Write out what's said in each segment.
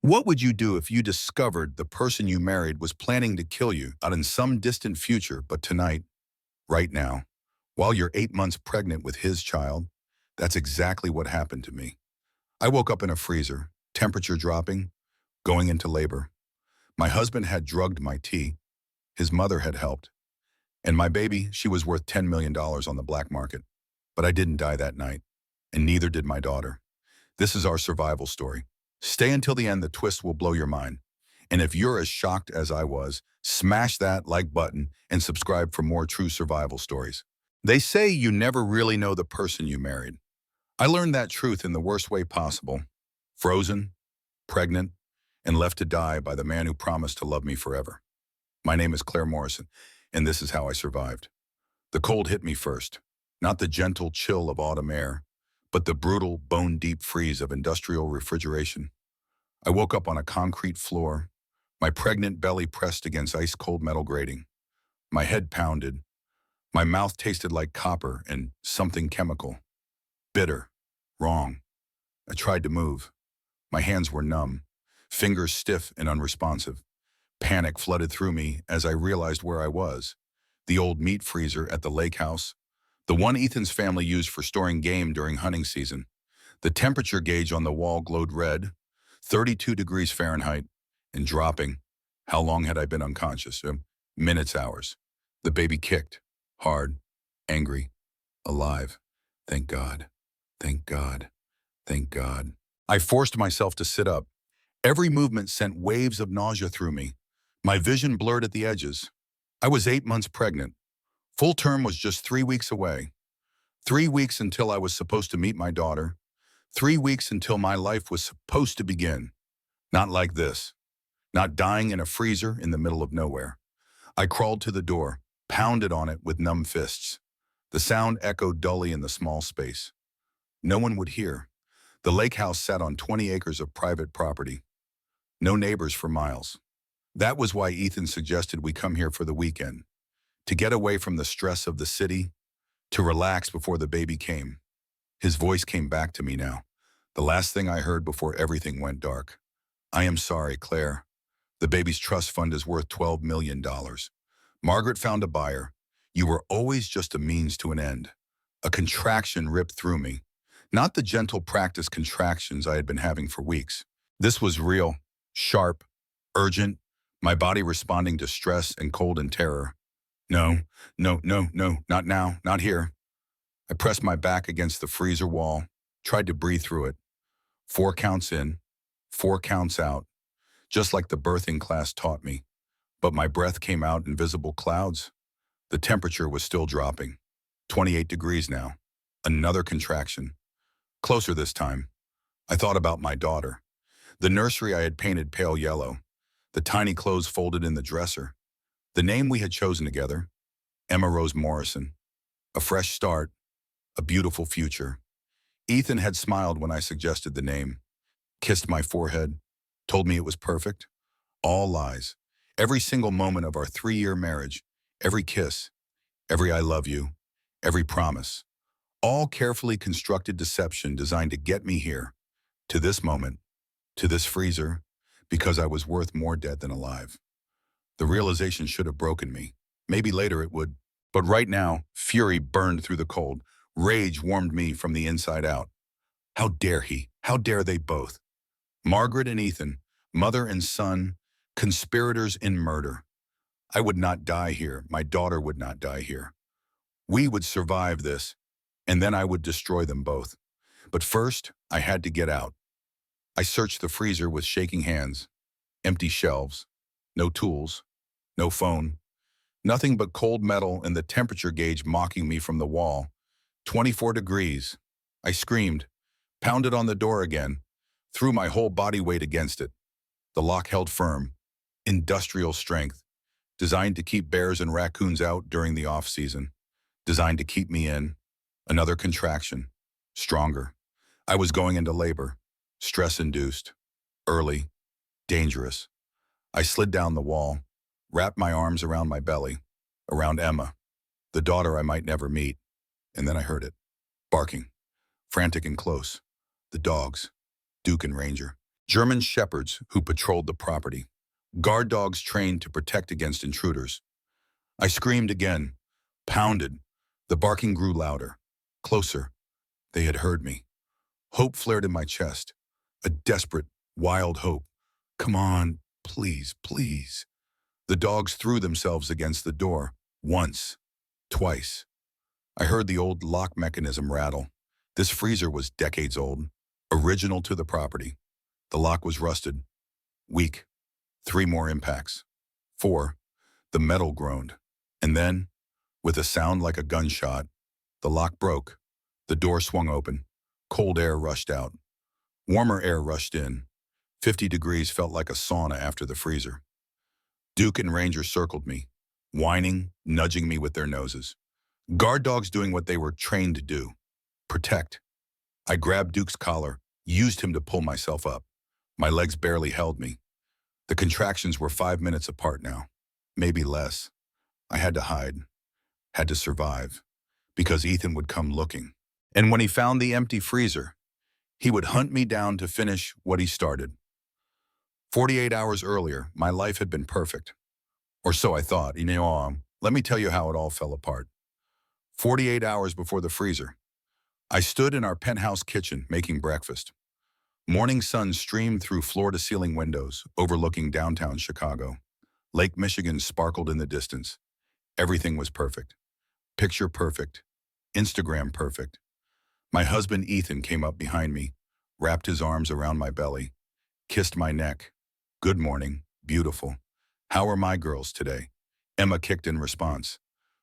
What would you do if you discovered the person you married was planning to kill you, not in some distant future, but tonight, right now, while you're 8 months pregnant with his child? That's exactly what happened to me. I woke up in a freezer, temperature dropping, going into labor. My husband had drugged my tea. His mother had helped. And my baby, she was worth $10 million on the black market. But I didn't die that night, and neither did my daughter. This is our survival story. Stay until the end, the twist will blow your mind. And if you're as shocked as I was, smash that like button and subscribe for more true survival stories. They say you never really know the person you married. I learned that truth in the worst way possible. Frozen, pregnant, and left to die by the man who promised to love me forever. My name is Claire Morrison, and this is how I survived. The cold hit me first, not the gentle chill of autumn air, but the brutal, bone-deep freeze of industrial refrigeration. I woke up on a concrete floor, my pregnant belly pressed against ice-cold metal grating. My head pounded. My mouth tasted like copper and something chemical. Bitter. Wrong. I tried to move. My hands were numb, fingers stiff and unresponsive. Panic flooded through me as I realized where I was. The old meat freezer at the lake house, the one Ethan's family used for storing game during hunting season. The temperature gauge on the wall glowed red, 32 degrees Fahrenheit, and dropping. How long had I been unconscious? Minutes, hours. The baby kicked, hard, angry, alive. Thank God. Thank God. Thank God. I forced myself to sit up. Every movement sent waves of nausea through me. My vision blurred at the edges. I was 8 months pregnant. Full term was just 3 weeks away. 3 weeks until I was supposed to meet my daughter. 3 weeks until my life was supposed to begin. Not like this. Not dying in a freezer in the middle of nowhere. I crawled to the door, pounded on it with numb fists. The sound echoed dully in the small space. No one would hear. The lake house sat on 20 acres of private property. No neighbors for miles. That was why Ethan suggested we come here for the weekend. To get away from the stress of the city, to relax before the baby came. His voice came back to me now, the last thing I heard before everything went dark. I am sorry, Claire. The baby's trust fund is worth $12 million. Margaret found a buyer. You were always just a means to an end. A contraction ripped through me. Not the gentle practice contractions I had been having for weeks. This was real, sharp, urgent, my body responding to stress and cold and terror. No, no, no, no, not now, not here. I pressed my back against the freezer wall, tried to breathe through it. 4 counts in, 4 counts out, just like the birthing class taught me. But my breath came out in visible clouds. The temperature was still dropping. 28 degrees now. Another contraction. Closer this time. I thought about my daughter. The nursery I had painted pale yellow. The tiny clothes folded in the dresser. The name we had chosen together. Emma Rose Morrison. A fresh start. A beautiful future. Ethan had smiled when I suggested the name. Kissed my forehead. Told me it was perfect. All lies. Every single moment of our 3-year marriage. Every kiss. Every I love you. Every promise. All carefully constructed deception designed to get me here. To this moment. To this freezer. Because I was worth more dead than alive. The realization should have broken me. Maybe later it would. But right now, fury burned through the cold. Rage warmed me from the inside out. How dare he? How dare they both? Margaret and Ethan, mother and son, conspirators in murder. I would not die here. My daughter would not die here. We would survive this, and then I would destroy them both. But first, I had to get out. I searched the freezer with shaking hands. Empty shelves. No tools. No phone. Nothing but cold metal and the temperature gauge mocking me from the wall. 24 degrees. I screamed, pounded on the door again, threw my whole body weight against it. The lock held firm. Industrial strength. Designed to keep bears and raccoons out during the off-season. Designed to keep me in. Another contraction. Stronger. I was going into labor. Stress-induced. Early. Dangerous. I slid down the wall, wrapped my arms around my belly, around Emma, the daughter I might never meet, and then I heard it. Barking. Frantic and close. The dogs. Duke and Ranger. German shepherds who patrolled the property, guard dogs trained to protect against intruders. I screamed again, pounded. The barking grew louder, closer. They had heard me. Hope flared in my chest, a desperate, wild hope. Come on, please, please. The dogs threw themselves against the door, once, twice. I heard the old lock mechanism rattle. This freezer was decades old, original to the property. The lock was rusted, weak. 3 more impacts. 4. The metal groaned. And then, with a sound like a gunshot, the lock broke. The door swung open. Cold air rushed out. Warmer air rushed in. 50 degrees felt like a sauna after the freezer. Duke and Ranger circled me, whining, nudging me with their noses. Guard dogs doing what they were trained to do. Protect. I grabbed Duke's collar, used him to pull myself up. My legs barely held me. The contractions were 5 minutes apart now. Maybe less. I had to hide. Had to survive. Because Ethan would come looking. And when he found the empty freezer, he would hunt me down to finish what he started. 48 hours earlier, my life had been perfect. Or so I thought. Let me tell you how it all fell apart. 48 hours before the freezer, I stood in our penthouse kitchen making breakfast. Morning sun streamed through floor-to-ceiling windows overlooking downtown Chicago. Lake Michigan sparkled in the distance. Everything was perfect. Picture perfect. Instagram perfect. My husband Ethan came up behind me, wrapped his arms around my belly, kissed my neck. Good morning, beautiful. How are my girls today? Emma kicked in response.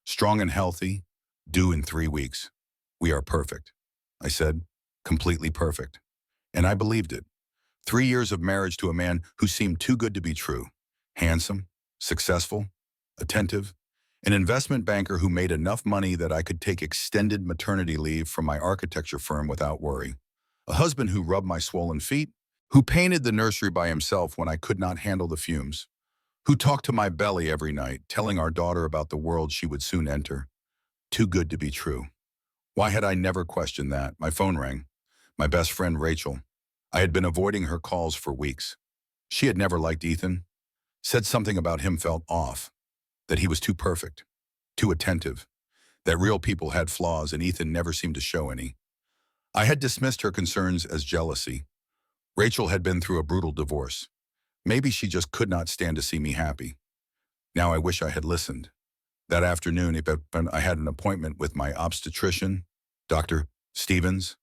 Strong and healthy, due in 3 weeks. We are perfect. I said, completely perfect. And I believed it. 3 years of marriage to a man who seemed too good to be true. Handsome, successful, attentive, an investment banker who made enough money that I could take extended maternity leave from my architecture firm without worry. A husband who rubbed my swollen feet, who painted the nursery by himself when I could not handle the fumes, who talked to my belly every night, telling our daughter about the world she would soon enter. Too good to be true. Why had I never questioned that? My phone rang. My best friend, Rachel. I had been avoiding her calls for weeks. She had never liked Ethan. Said something about him felt off. That he was too perfect. Too attentive. That real people had flaws and Ethan never seemed to show any. I had dismissed her concerns as jealousy. Rachel had been through a brutal divorce. Maybe she just could not stand to see me happy. Now I wish I had listened. That afternoon, I had an appointment with my obstetrician, Dr. Stevens,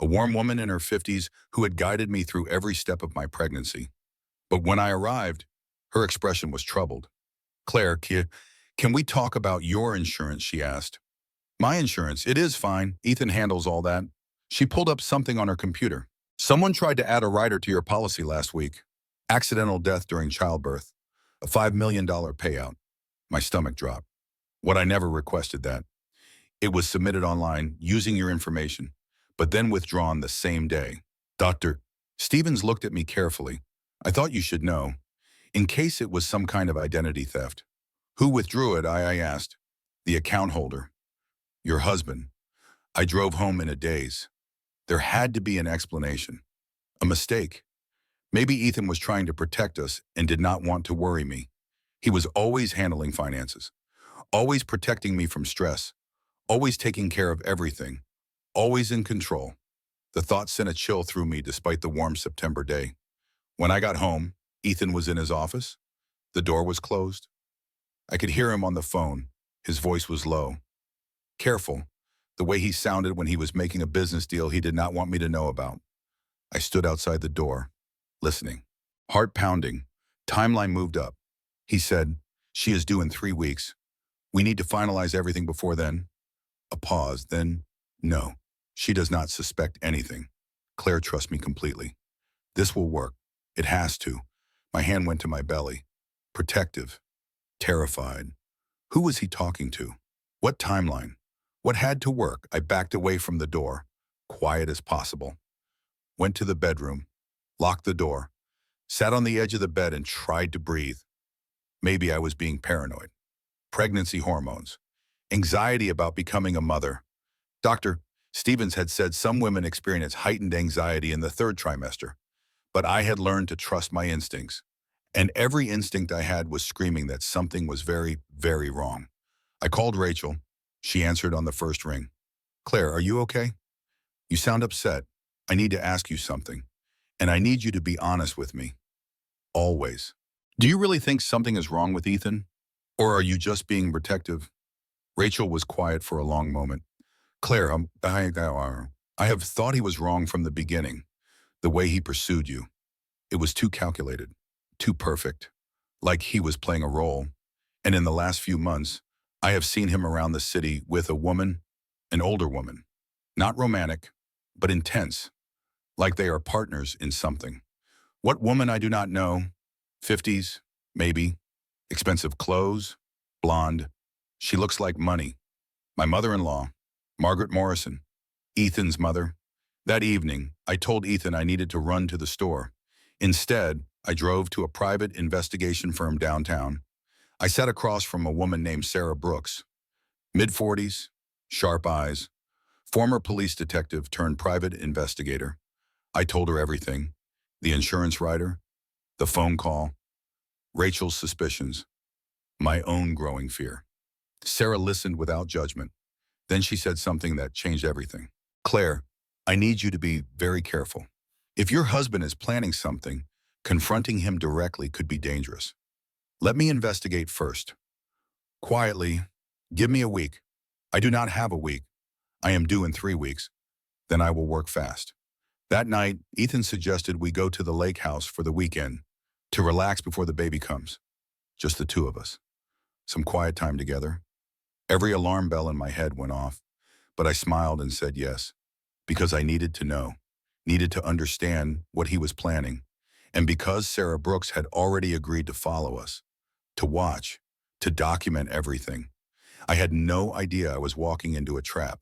a warm woman in her 50s who had guided me through every step of my pregnancy. But when I arrived, her expression was troubled. Claire, can we talk about your insurance, she asked. My insurance, it is fine. Ethan handles all that. She pulled up something on her computer. Someone tried to add a rider to your policy last week. Accidental death during childbirth. A $5 million payout. My stomach dropped. What I never requested that. It was submitted online using your information, but then withdrawn the same day. Dr. Stevens looked at me carefully. I thought you should know, in case it was some kind of identity theft. Who withdrew it, I asked. The account holder. Your husband. I drove home in a daze. There had to be an explanation. A mistake. Maybe Ethan was trying to protect us and did not want to worry me. He was always handling finances. Always protecting me from stress, always taking care of everything, always in control. The thought sent a chill through me despite the warm September day. When I got home, Ethan was in his office. The door was closed. I could hear him on the phone. His voice was low. Careful, the way he sounded when he was making a business deal he did not want me to know about. I stood outside the door, listening. Heart pounding. Timeline moved up. He said, she is due in 3 weeks. We need to finalize everything before then. A pause, then, no, she does not suspect anything. Claire trusts me completely. This will work. It has to. My hand went to my belly. Protective. Terrified. Who was he talking to? What timeline? What had to work? I backed away from the door, quiet as possible. Went to the bedroom, locked the door, sat on the edge of the bed and tried to breathe. Maybe I was being paranoid. Pregnancy hormones, anxiety about becoming a mother. Dr. Stevens had said some women experience heightened anxiety in the 3rd trimester, But I had learned to trust my instincts. And every instinct I had was screaming that something was very, very wrong. I called Rachel. She answered on the first ring. Claire, are you okay? You sound upset. I need to ask you something. And I need you to be honest with me. Always. Do you really think something is wrong with Ethan? Or are you just being protective? Rachel was quiet for a long moment. Claire, I have thought he was wrong from the beginning. The way he pursued you. It was too calculated, too perfect, like he was playing a role. And in the last few months, I have seen him around the city with a woman, an older woman. Not romantic, but intense, like they are partners in something. What woman I do not know, 50s, maybe, expensive clothes, blonde. She looks like money. My mother-in-law, Margaret Morrison, Ethan's mother. That evening, I told Ethan I needed to run to the store. Instead, I drove to a private investigation firm downtown. I sat across from a woman named Sarah Brooks, mid-40s, sharp eyes, former police detective turned private investigator. I told her everything, the insurance writer, the phone call, Rachel's suspicions, my own growing fear. Sarah listened without judgment. Then she said something that changed everything. Claire, I need you to be very careful. If your husband is planning something, confronting him directly could be dangerous. Let me investigate first. Quietly, give me a week. I do not have a week. I am due in 3 weeks. Then I will work fast. That night, Ethan suggested we go to the lake house for the weekend to relax before the baby comes. Just the two of us. Some quiet time together. Every alarm bell in my head went off, but I smiled and said yes, because I needed to know, needed to understand what he was planning, and because Sarah Brooks had already agreed to follow us, to watch, to document everything. I had no idea I was walking into a trap.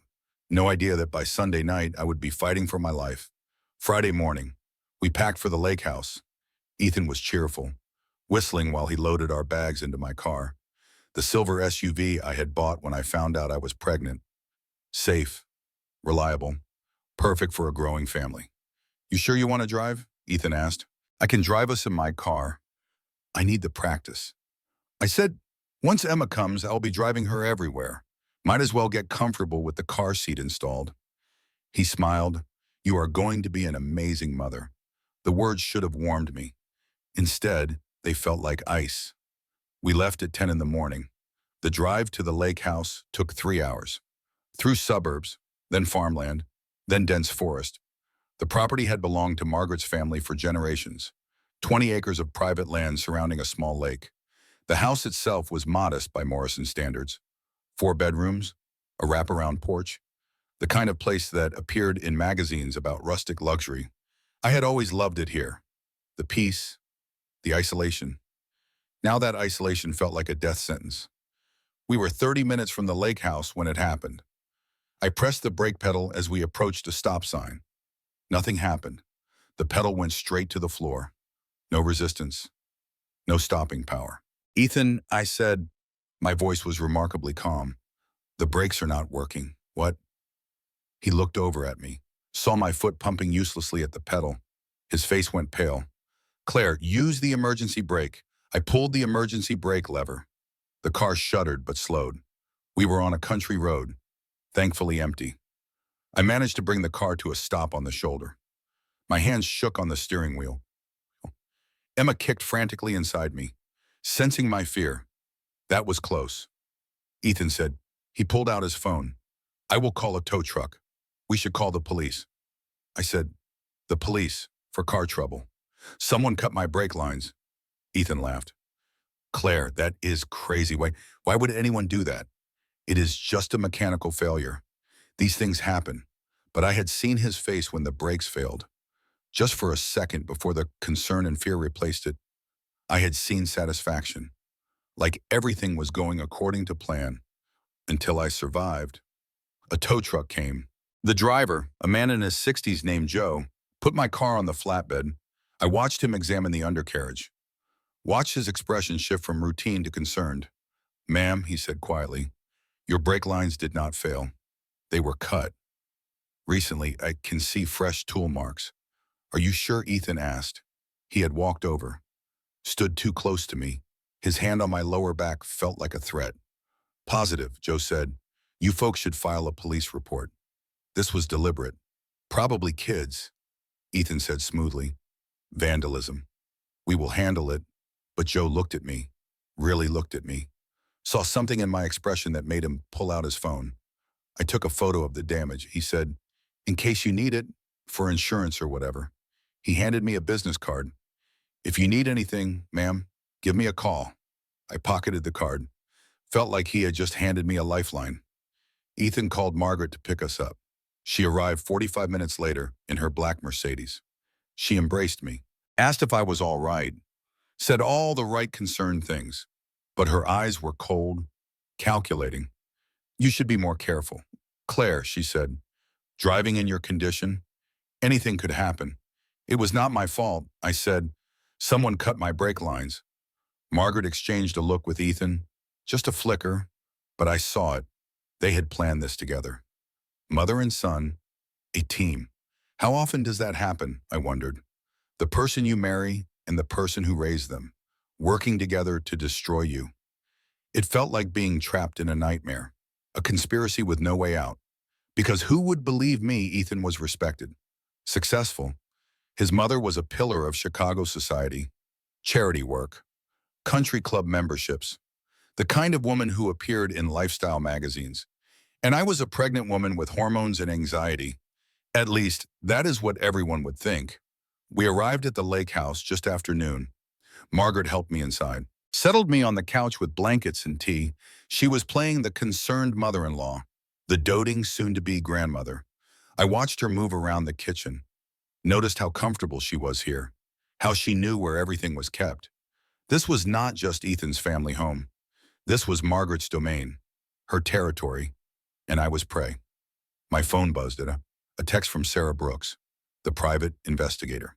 No idea that by Sunday night I would be fighting for my life. Friday morning, we packed for the lake house. Ethan was cheerful, whistling while he loaded our bags into my car. The silver SUV I had bought when I found out I was pregnant. Safe, reliable, perfect for a growing family. You sure you want to drive? Ethan asked. I can drive us in my car. I need the practice. I said, once Emma comes, I'll be driving her everywhere. Might as well get comfortable with the car seat installed. He smiled. You are going to be an amazing mother. The words should have warmed me. Instead, they felt like ice. We left at 10 in the morning. The drive to the lake house took 3 hours. Through suburbs, then farmland, then dense forest. The property had belonged to Margaret's family for generations. 20 acres of private land surrounding a small lake. The house itself was modest by Morrison standards. 4 bedrooms, a wraparound porch, the kind of place that appeared in magazines about rustic luxury. I had always loved it here. The peace, the isolation. Now that isolation felt like a death sentence. We were 30 minutes from the lake house when it happened. I pressed the brake pedal as we approached a stop sign. Nothing happened. The pedal went straight to the floor. No resistance. No stopping power. Ethan, I said, my voice was remarkably calm. The brakes are not working. What? He looked over at me, saw my foot pumping uselessly at the pedal. His face went pale. Claire, use the emergency brake. I pulled the emergency brake lever. The car shuddered but slowed. We were on a country road, thankfully empty. I managed to bring the car to a stop on the shoulder. My hands shook on the steering wheel. Emma kicked frantically inside me, sensing my fear. That was close. Ethan said. He pulled out his phone. I will call a tow truck. We should call the police. I said, the police, for car trouble. Someone cut my brake lines. Ethan laughed. Claire, that is crazy. Why would anyone do that? It is just a mechanical failure. These things happen. But I had seen his face when the brakes failed. Just for a second before the concern and fear replaced it, I had seen satisfaction. Like everything was going according to plan. Until I survived. A tow truck came. The driver, a man in his 60s named Joe, put my car on the flatbed. I watched him examine the undercarriage. Watched his expression shift from routine to concerned. Ma'am, he said quietly, your brake lines did not fail. They were cut. Recently, I can see fresh tool marks. Are you sure? Ethan asked. He had walked over, stood too close to me. His hand on my lower back felt like a threat. Positive, Joe said. You folks should file a police report. This was deliberate. Probably kids, Ethan said smoothly. Vandalism. We will handle it. But Joe looked at me, really looked at me, saw something in my expression that made him pull out his phone. I took a photo of the damage. He said, in case you need it, for insurance or whatever. He handed me a business card. If you need anything, ma'am, give me a call. I pocketed the card. Felt like he had just handed me a lifeline. Ethan called Margaret to pick us up. She arrived 45 minutes later in her black Mercedes. She embraced me, asked if I was all right, said all the right concerned things, but her eyes were cold, calculating. You should be more careful. Claire, she said, driving in your condition, anything could happen. It was not my fault, I said. Someone cut my brake lines. Margaret exchanged a look with Ethan, just a flicker, but I saw it. They had planned this together. Mother and son, a team. How often does that happen, I wondered. The person you marry and the person who raised them, working together to destroy you. It felt like being trapped in a nightmare, a conspiracy with no way out. Because who would believe me? Ethan was respected, successful. His mother was a pillar of Chicago society, charity work, country club memberships, the kind of woman who appeared in lifestyle magazines. And I was a pregnant woman with hormones and anxiety. At least, that is what everyone would think. We arrived at the lake house just after noon. Margaret helped me inside, settled me on the couch with blankets and tea. She was playing the concerned mother-in-law, the doting soon-to-be grandmother. I watched her move around the kitchen, noticed how comfortable she was here, how she knew where everything was kept. This was not just Ethan's family home. This was Margaret's domain, her territory, and I was prey. My phone buzzed at a text from Sarah Brooks, the private investigator.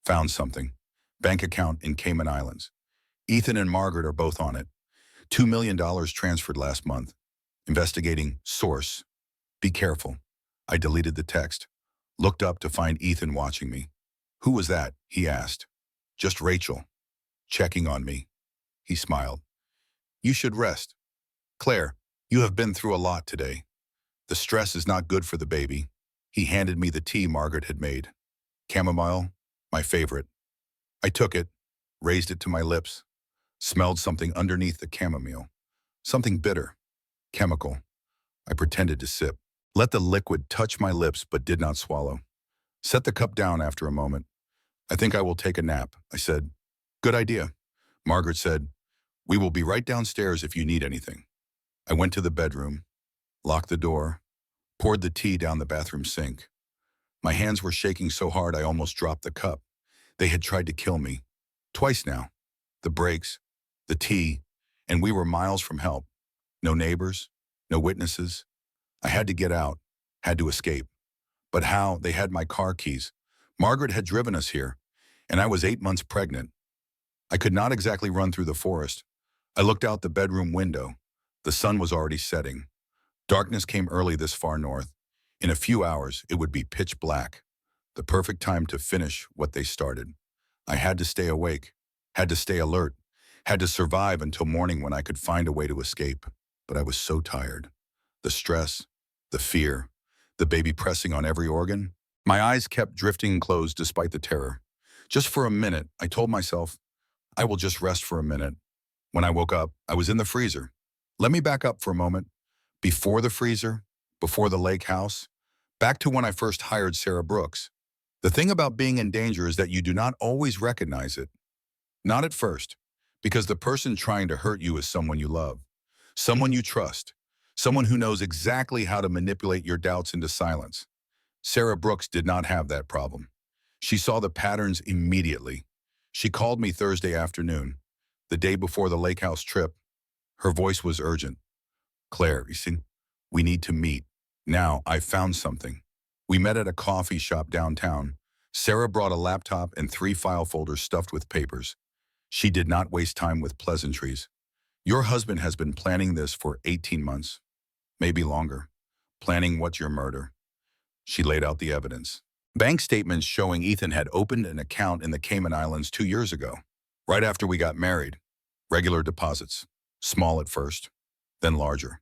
Found something. Bank account in Cayman Islands. Ethan and Margaret are both on it. $2 million transferred last month. Investigating source. Be careful. I deleted the text. Looked up to find Ethan watching me. Who was that? He asked. Just Rachel. Checking on me. He smiled. You should rest. Claire, you have been through a lot today. The stress is not good for the baby. He handed me the tea Margaret had made. Chamomile, my favorite. I took it, raised it to my lips, smelled something underneath the chamomile. Something bitter, chemical. I pretended to sip. Let the liquid touch my lips but did not swallow. Set the cup down after a moment. I think I will take a nap, I said. Good idea. Margaret said, we will be right downstairs if you need anything. I went to the bedroom, locked the door, poured the tea down the bathroom sink. My hands were shaking so hard I almost dropped the cup. They had tried to kill me. Twice now. The brakes, the tea, and we were miles from help. No neighbors, no witnesses. I had to get out, had to escape. But how? They had my car keys. Margaret had driven us here, and I was 8 months pregnant. I could not exactly run through the forest. I looked out the bedroom window. The sun was already setting. Darkness came early this far north. In a few hours, it would be pitch black. The perfect time to finish what they started. I had to stay awake, had to stay alert, had to survive until morning when I could find a way to escape. But I was so tired. The stress, the fear, the baby pressing on every organ. My eyes kept drifting closed despite the terror. Just for a minute, I told myself, I will just rest for a minute. When I woke up, I was in the freezer. Let me back up for a moment. Before the freezer, before the lake house, back to when I first hired Sarah Brooks. The thing about being in danger is that you do not always recognize it. Not at first, because the person trying to hurt you is someone you love, someone you trust, someone who knows exactly how to manipulate your doubts into silence. Sarah Brooks did not have that problem. She saw the patterns immediately. She called me Thursday afternoon, the day before the lake house trip. Her voice was urgent. Claire, you see, we need to meet. Now, I found something. We met at a coffee shop downtown. Sarah brought a laptop and 3 file folders stuffed with papers. She did not waste time with pleasantries. Your husband has been planning this for 18 months, maybe longer. Planning what's your murder. She laid out the evidence. Bank statements showing Ethan had opened an account in the Cayman Islands 2 years ago, right after we got married. Regular deposits, small at first, then larger.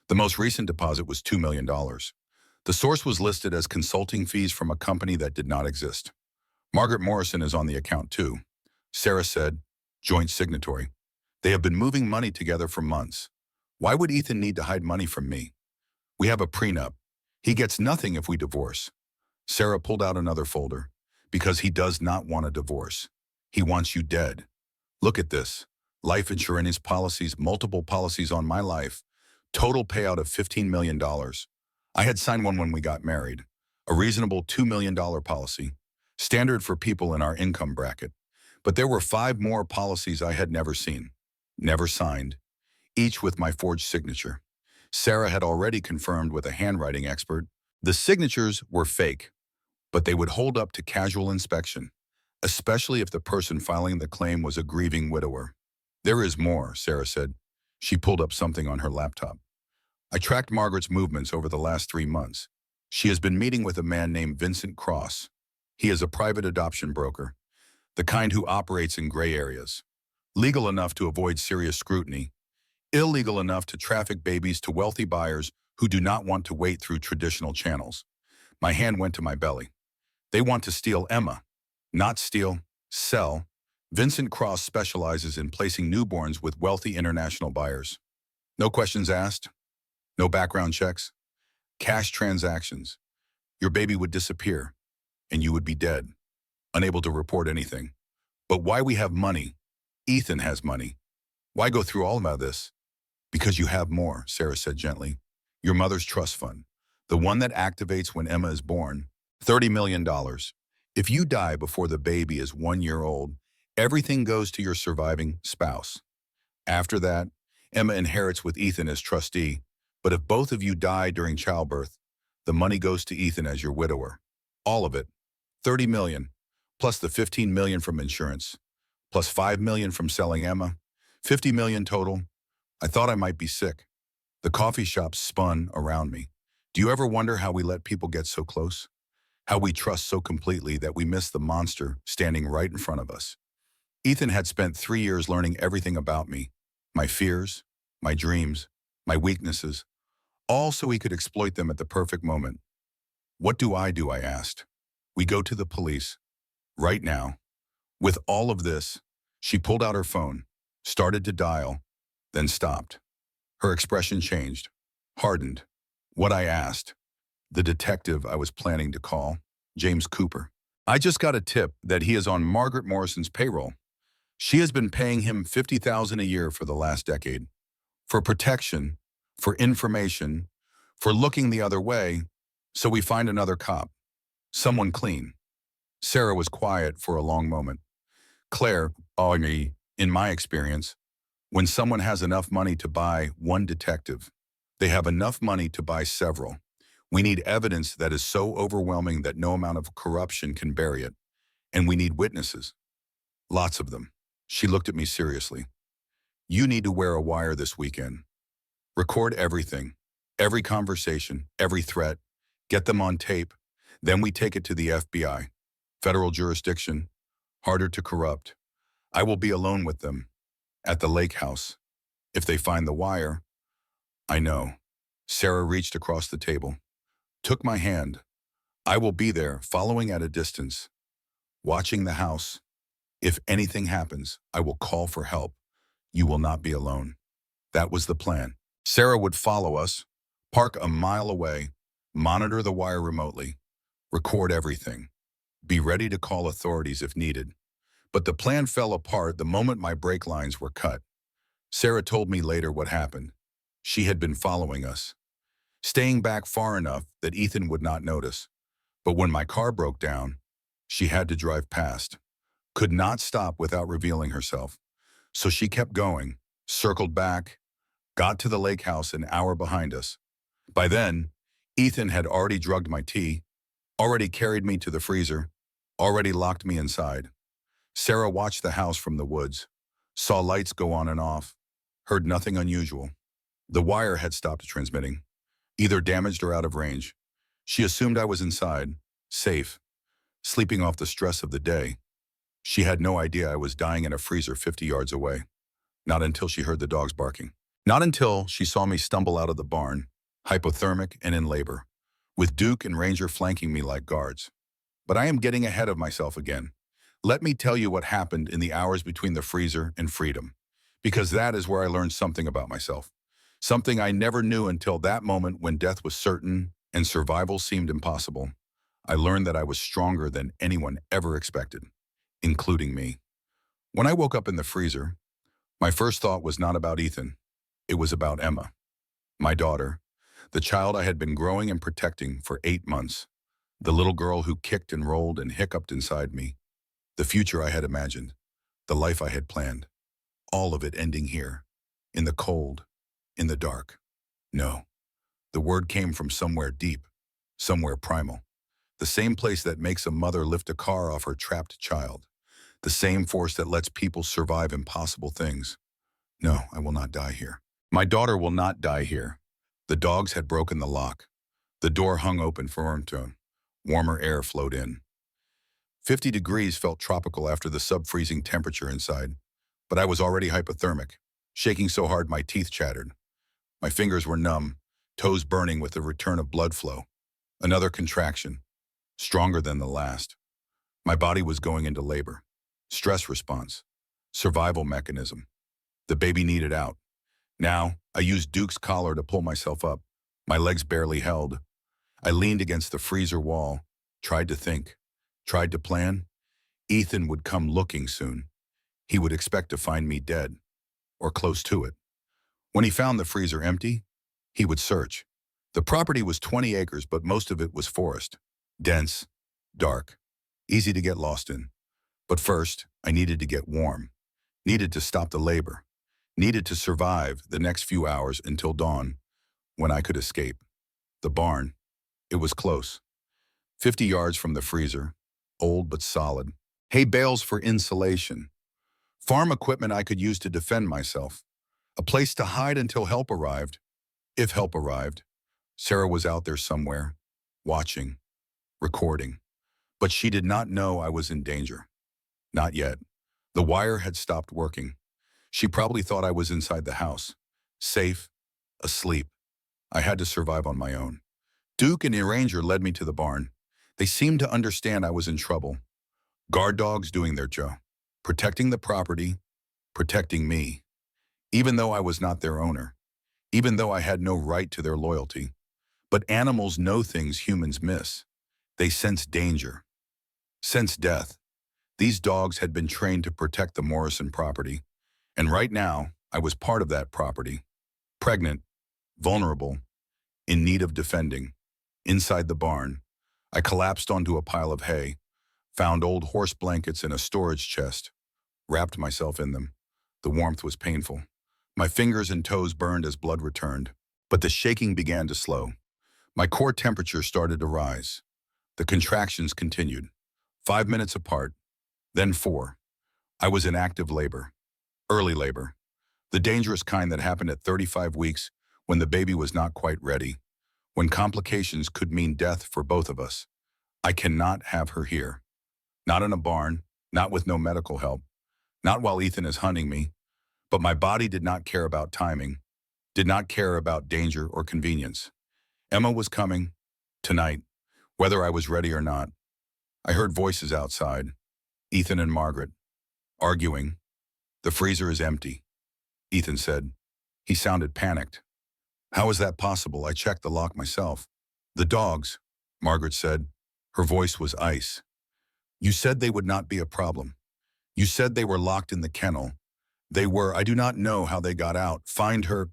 The most recent deposit was $2 million. The source was listed as consulting fees from a company that did not exist. Margaret Morrison is on the account too. Sarah said, joint signatory. They have been moving money together for months. Why would Ethan need to hide money from me? We have a prenup. He gets nothing if we divorce. Sarah pulled out another folder. Because he does not want a divorce. He wants you dead. Look at this. Life insurance policies, multiple policies on my life. Total payout of $15 million. I had signed one when we got married. A reasonable $2 million policy. Standard for people in our income bracket. But there were 5 more policies I had never seen. Never signed. Each with my forged signature. Sarah had already confirmed with a handwriting expert. The signatures were fake, but they would hold up to casual inspection, especially if the person filing the claim was a grieving widower. There is more, Sarah said. She pulled up something on her laptop. I tracked Margaret's movements over the last 3 months. She has been meeting with a man named Vincent Cross. He is a private adoption broker, the kind who operates in gray areas. Legal enough to avoid serious scrutiny, illegal enough to traffic babies to wealthy buyers who do not want to wait through traditional channels. My hand went to my belly. They want to steal Emma. Not steal, sell. Vincent Cross specializes in placing newborns with wealthy international buyers. No questions asked. No background checks. Cash transactions. Your baby would disappear, and you would be dead, unable to report anything. But why we have money? Ethan has money. Why go through all of this? Because you have more, Sarah said gently. Your mother's trust fund, the one that activates when Emma is born, $30 million. If you die before the baby is 1 year old, everything goes to your surviving spouse. After that, Emma inherits with Ethan as trustee, but if both of you die during childbirth, the money goes to Ethan as your widower. All of it, $30 million, plus the $15 million from insurance, plus $5 million from selling Emma, $50 million total. I thought I might be sick. The coffee shop spun around me. Do you ever wonder how we let people get so close? How we trust so completely that we miss the monster standing right in front of us? Ethan had spent 3 years learning everything about me, my fears, my dreams, my weaknesses, all so he could exploit them at the perfect moment. What do? I asked. We go to the police. Right now. With all of this, she pulled out her phone, started to dial, then stopped. Her expression changed, hardened. What? I asked. The detective I was planning to call, James Cooper. I just got a tip that he is on Margaret Morrison's payroll. She has been paying him $50,000 a year for the last decade. For protection, for information, for looking the other way, so we find another cop. Someone clean. Sarah was quiet for a long moment. Claire, in my experience, when someone has enough money to buy one detective, they have enough money to buy several. We need evidence that is so overwhelming that no amount of corruption can bury it. And we need witnesses. Lots of them. She looked at me seriously. You need to wear a wire this weekend. Record everything, every conversation, every threat. Get them on tape. Then we take it to the FBI. Federal jurisdiction. Harder to corrupt. I will be alone with them. At the lake house. If they find the wire. I know. Sarah reached across the table. Took my hand. I will be there, following at a distance. Watching the house. If anything happens, I will call for help. You will not be alone. That was the plan. Sarah would follow us, park a mile away, monitor the wire remotely, record everything, be ready to call authorities if needed. But the plan fell apart the moment my brake lines were cut. Sarah told me later what happened. She had been following us, staying back far enough that Ethan would not notice. But when my car broke down, she had to drive past. Could not stop without revealing herself. So she kept going, circled back, got to the lake house an hour behind us. By then, Ethan had already drugged my tea, already carried me to the freezer, already locked me inside. Sarah watched the house from the woods, saw lights go on and off, heard nothing unusual. The wire had stopped transmitting, either damaged or out of range. She assumed I was inside, safe. sleeping off the stress of the day. She had no idea I was dying in a freezer 50 yards away. Not until she heard the dogs barking. Not until she saw me stumble out of the barn, hypothermic and in labor, with Duke and Ranger flanking me like guards. But I am getting ahead of myself again. Let me tell you what happened in the hours between the freezer and freedom, because that is where I learned something about myself. Something I never knew until that moment when death was certain and survival seemed impossible. I learned that I was stronger than anyone ever expected, including me. When I woke up in the freezer, my first thought was not about Ethan. It was about Emma, my daughter, the child I had been growing and protecting for 8 months, the little girl who kicked and rolled and hiccuped inside me, the future I had imagined, the life I had planned, all of it ending here, in the cold, in the dark. No, the word came from somewhere deep, somewhere primal, the same place that makes a mother lift a car off her trapped child, the same force that lets people survive impossible things. No, I will not die here. My daughter will not die here. The dogs had broken the lock. The door hung open for Ormtone. Warmer air flowed in. 50 degrees felt tropical after the sub-freezing temperature inside, but I was already hypothermic, shaking so hard my teeth chattered. My fingers were numb, toes burning with the return of blood flow. Another contraction, stronger than the last. My body was going into labor. Stress response. Survival mechanism. The baby needed out. Now, I used Duke's collar to pull myself up. My legs barely held. I leaned against the freezer wall, tried to think, tried to plan. Ethan would come looking soon. He would expect to find me dead, or close to it. When he found the freezer empty, he would search. The property was 20 acres, but most of it was forest. Dense, dark, easy to get lost in. But first, I needed to get warm, needed to stop the labor, needed to survive the next few hours until dawn, when I could escape. The barn, it was close. 50 yards from the freezer, old but solid. Hay bales for insulation. Farm equipment I could use to defend myself. A place to hide until help arrived. If help arrived. Sarah was out there somewhere, watching, recording. But she did not know I was in danger. Not yet. The wire had stopped working. She probably thought I was inside the house, safe, asleep. I had to survive on my own. Duke and the Ranger led me to the barn. They seemed to understand I was in trouble. Guard dogs doing their job, protecting the property, protecting me. Even though I was not their owner, even though I had no right to their loyalty. But animals know things humans miss. They sense danger, sense death. These dogs had been trained to protect the Morrison property. And right now, I was part of that property. Pregnant, vulnerable, in need of defending. Inside the barn, I collapsed onto a pile of hay, found old horse blankets in a storage chest, wrapped myself in them. The warmth was painful. My fingers and toes burned as blood returned, but the shaking began to slow. My core temperature started to rise. The contractions continued, 5 minutes apart, then 4. I was in active labor, early labor, the dangerous kind that happened at 35 weeks when the baby was not quite ready, when complications could mean death for both of us. I cannot have her here. Not in a barn, not with no medical help, not while Ethan is hunting me. But my body did not care about timing, did not care about danger or convenience. Emma was coming, tonight, whether I was ready or not. I heard voices outside, Ethan and Margaret, arguing. The freezer is empty, Ethan said. He sounded panicked. How is that possible? I checked the lock myself. The dogs, Margaret said. Her voice was ice. You said they would not be a problem. You said they were locked in the kennel. They were. I do not know how they got out. Find her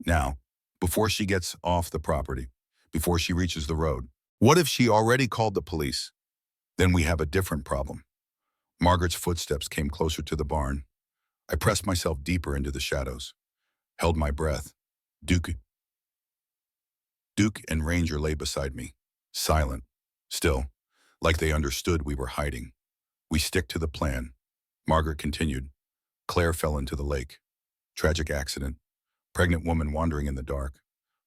now, before she gets off the property, before she reaches the road. What if she already called the police? Then we have a different problem. Margaret's footsteps came closer to the barn. I pressed myself deeper into the shadows, held my breath. Duke and Ranger lay beside me, silent, still, like they understood we were hiding. We stick to the plan. Margaret continued. Claire fell into the lake. Tragic accident. Pregnant woman wandering in the dark.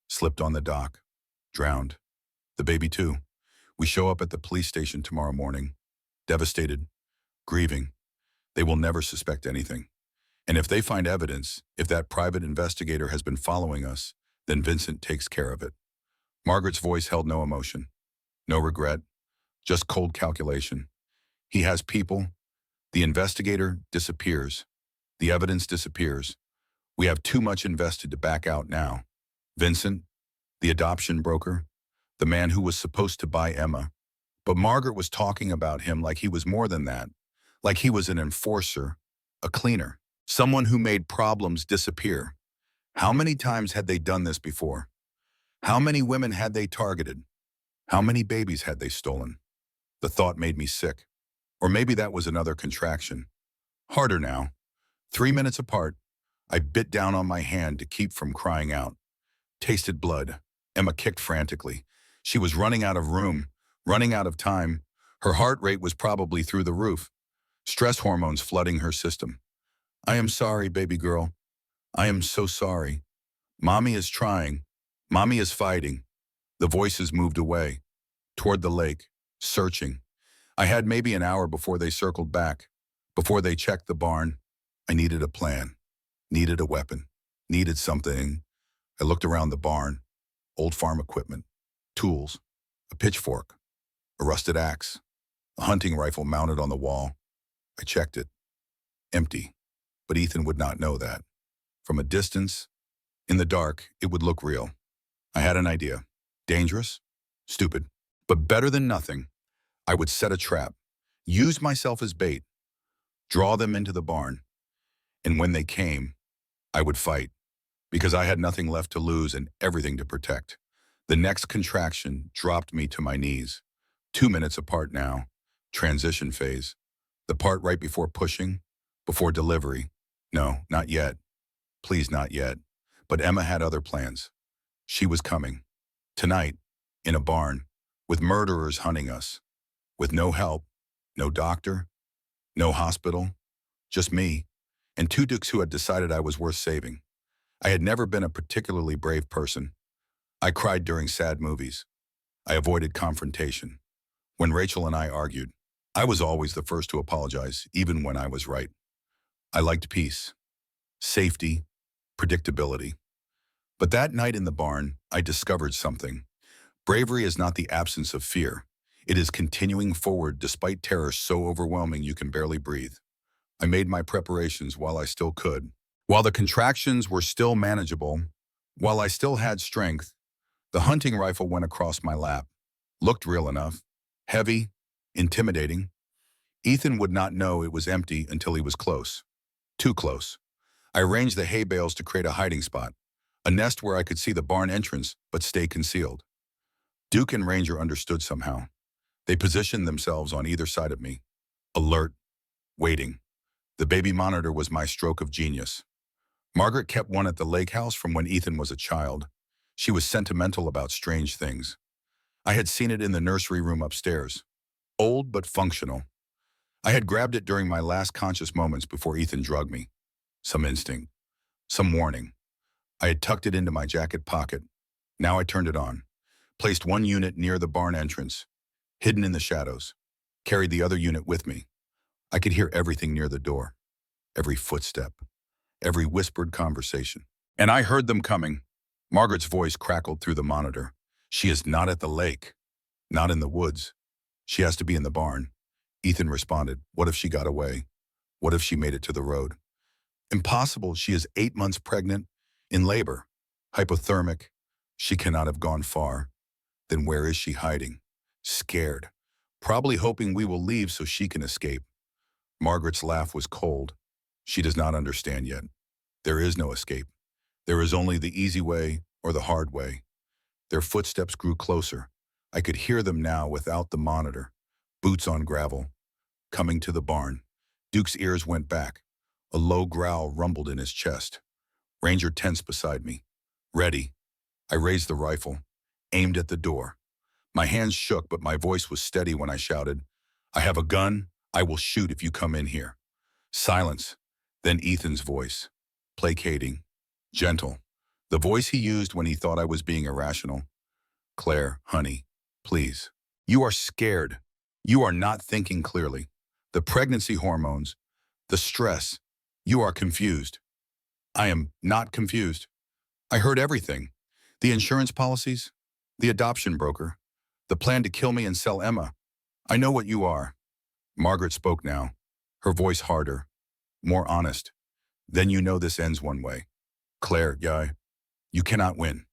Slipped on the dock. Drowned. The baby too. We show up at the police station tomorrow morning, devastated, grieving. They will never suspect anything. And if they find evidence, if that private investigator has been following us, then Vincent takes care of it. Margaret's voice held no emotion, no regret, just cold calculation. He has people. The investigator disappears. The evidence disappears. We have too much invested to back out now. Vincent, the adoption broker, the man who was supposed to buy Emma. But Margaret was talking about him like he was more than that, like he was an enforcer, a cleaner, someone who made problems disappear. How many times had they done this before? How many women had they targeted? How many babies had they stolen? The thought made me sick. Or maybe that was another contraction. Harder now. 3 minutes apart, I bit down on my hand to keep from crying out. Tasted blood. Emma kicked frantically. She was running out of room, running out of time. Her heart rate was probably through the roof. Stress hormones flooding her system. I am sorry, baby girl. I am so sorry. Mommy is trying. Mommy is fighting. The voices moved away, toward the lake, searching. I had maybe an hour before they circled back, before they checked the barn. I needed a plan, needed a weapon, needed something. I looked around the barn, old farm equipment, tools, a pitchfork, a rusted axe, a hunting rifle mounted on the wall. I checked it, empty, but Ethan would not know that. From a distance, in the dark, it would look real. I had an idea. Dangerous, stupid, but better than nothing. I would set a trap, use myself as bait, draw them into the barn. And when they came, I would fight, because I had nothing left to lose and everything to protect. The next contraction dropped me to my knees. 2 minutes apart now, transition phase. The part right before pushing, before delivery. No, not yet. Please, not yet. But Emma had other plans. She was coming. Tonight, in a barn, with murderers hunting us. With no help, no doctor, no hospital, just me, and two dukes who had decided I was worth saving. I had never been a particularly brave person. I cried during sad movies. I avoided confrontation. When Rachel and I argued, I was always the first to apologize, even when I was right. I liked peace, safety, predictability. But that night in the barn, I discovered something. Bravery is not the absence of fear. It is continuing forward despite terror so overwhelming you can barely breathe. I made my preparations while I still could. While the contractions were still manageable, while I still had strength, the hunting rifle went across my lap. Looked real enough. Heavy, intimidating. Ethan would not know it was empty until he was close. Too close. I arranged the hay bales to create a hiding spot, a nest where I could see the barn entrance but stay concealed. Duke and Ranger understood somehow. They positioned themselves on either side of me, alert, waiting. The baby monitor was my stroke of genius. Margaret kept one at the lake house from when Ethan was a child. She was sentimental about strange things. I had seen it in the nursery room upstairs. Old but functional. I had grabbed it during my last conscious moments before Ethan drugged me. Some instinct. Some warning. I had tucked it into my jacket pocket. Now I turned it on. Placed one unit near the barn entrance, hidden in the shadows. Carried the other unit with me. I could hear everything near the door. Every footstep. Every whispered conversation. And I heard them coming. Margaret's voice crackled through the monitor. She is not at the lake. Not in the woods. She has to be in the barn. Ethan responded, what if she got away? What if she made it to the road? Impossible. She is 8 months pregnant, in labor, hypothermic. She cannot have gone far. Then where is she hiding? Scared. Probably hoping we will leave so she can escape. Margaret's laugh was cold. She does not understand yet. There is no escape. There is only the easy way or the hard way. Their footsteps grew closer. I could hear them now without the monitor. Boots on gravel. Coming to the barn. Duke's ears went back. A low growl rumbled in his chest. Ranger tensed beside me. Ready. I raised the rifle. Aimed at the door. My hands shook, but my voice was steady when I shouted, I have a gun. I will shoot if you come in here. Silence. Then Ethan's voice. Placating. Gentle. The voice he used when he thought I was being irrational. Claire, honey, please. You are scared. You are not thinking clearly. The pregnancy hormones, the stress. You are confused. I am not confused. I heard everything. The insurance policies, the adoption broker, the plan to kill me and sell Emma. I know what you are. Margaret spoke now, her voice harder, more honest. Then you know this ends one way. Claire, you cannot win.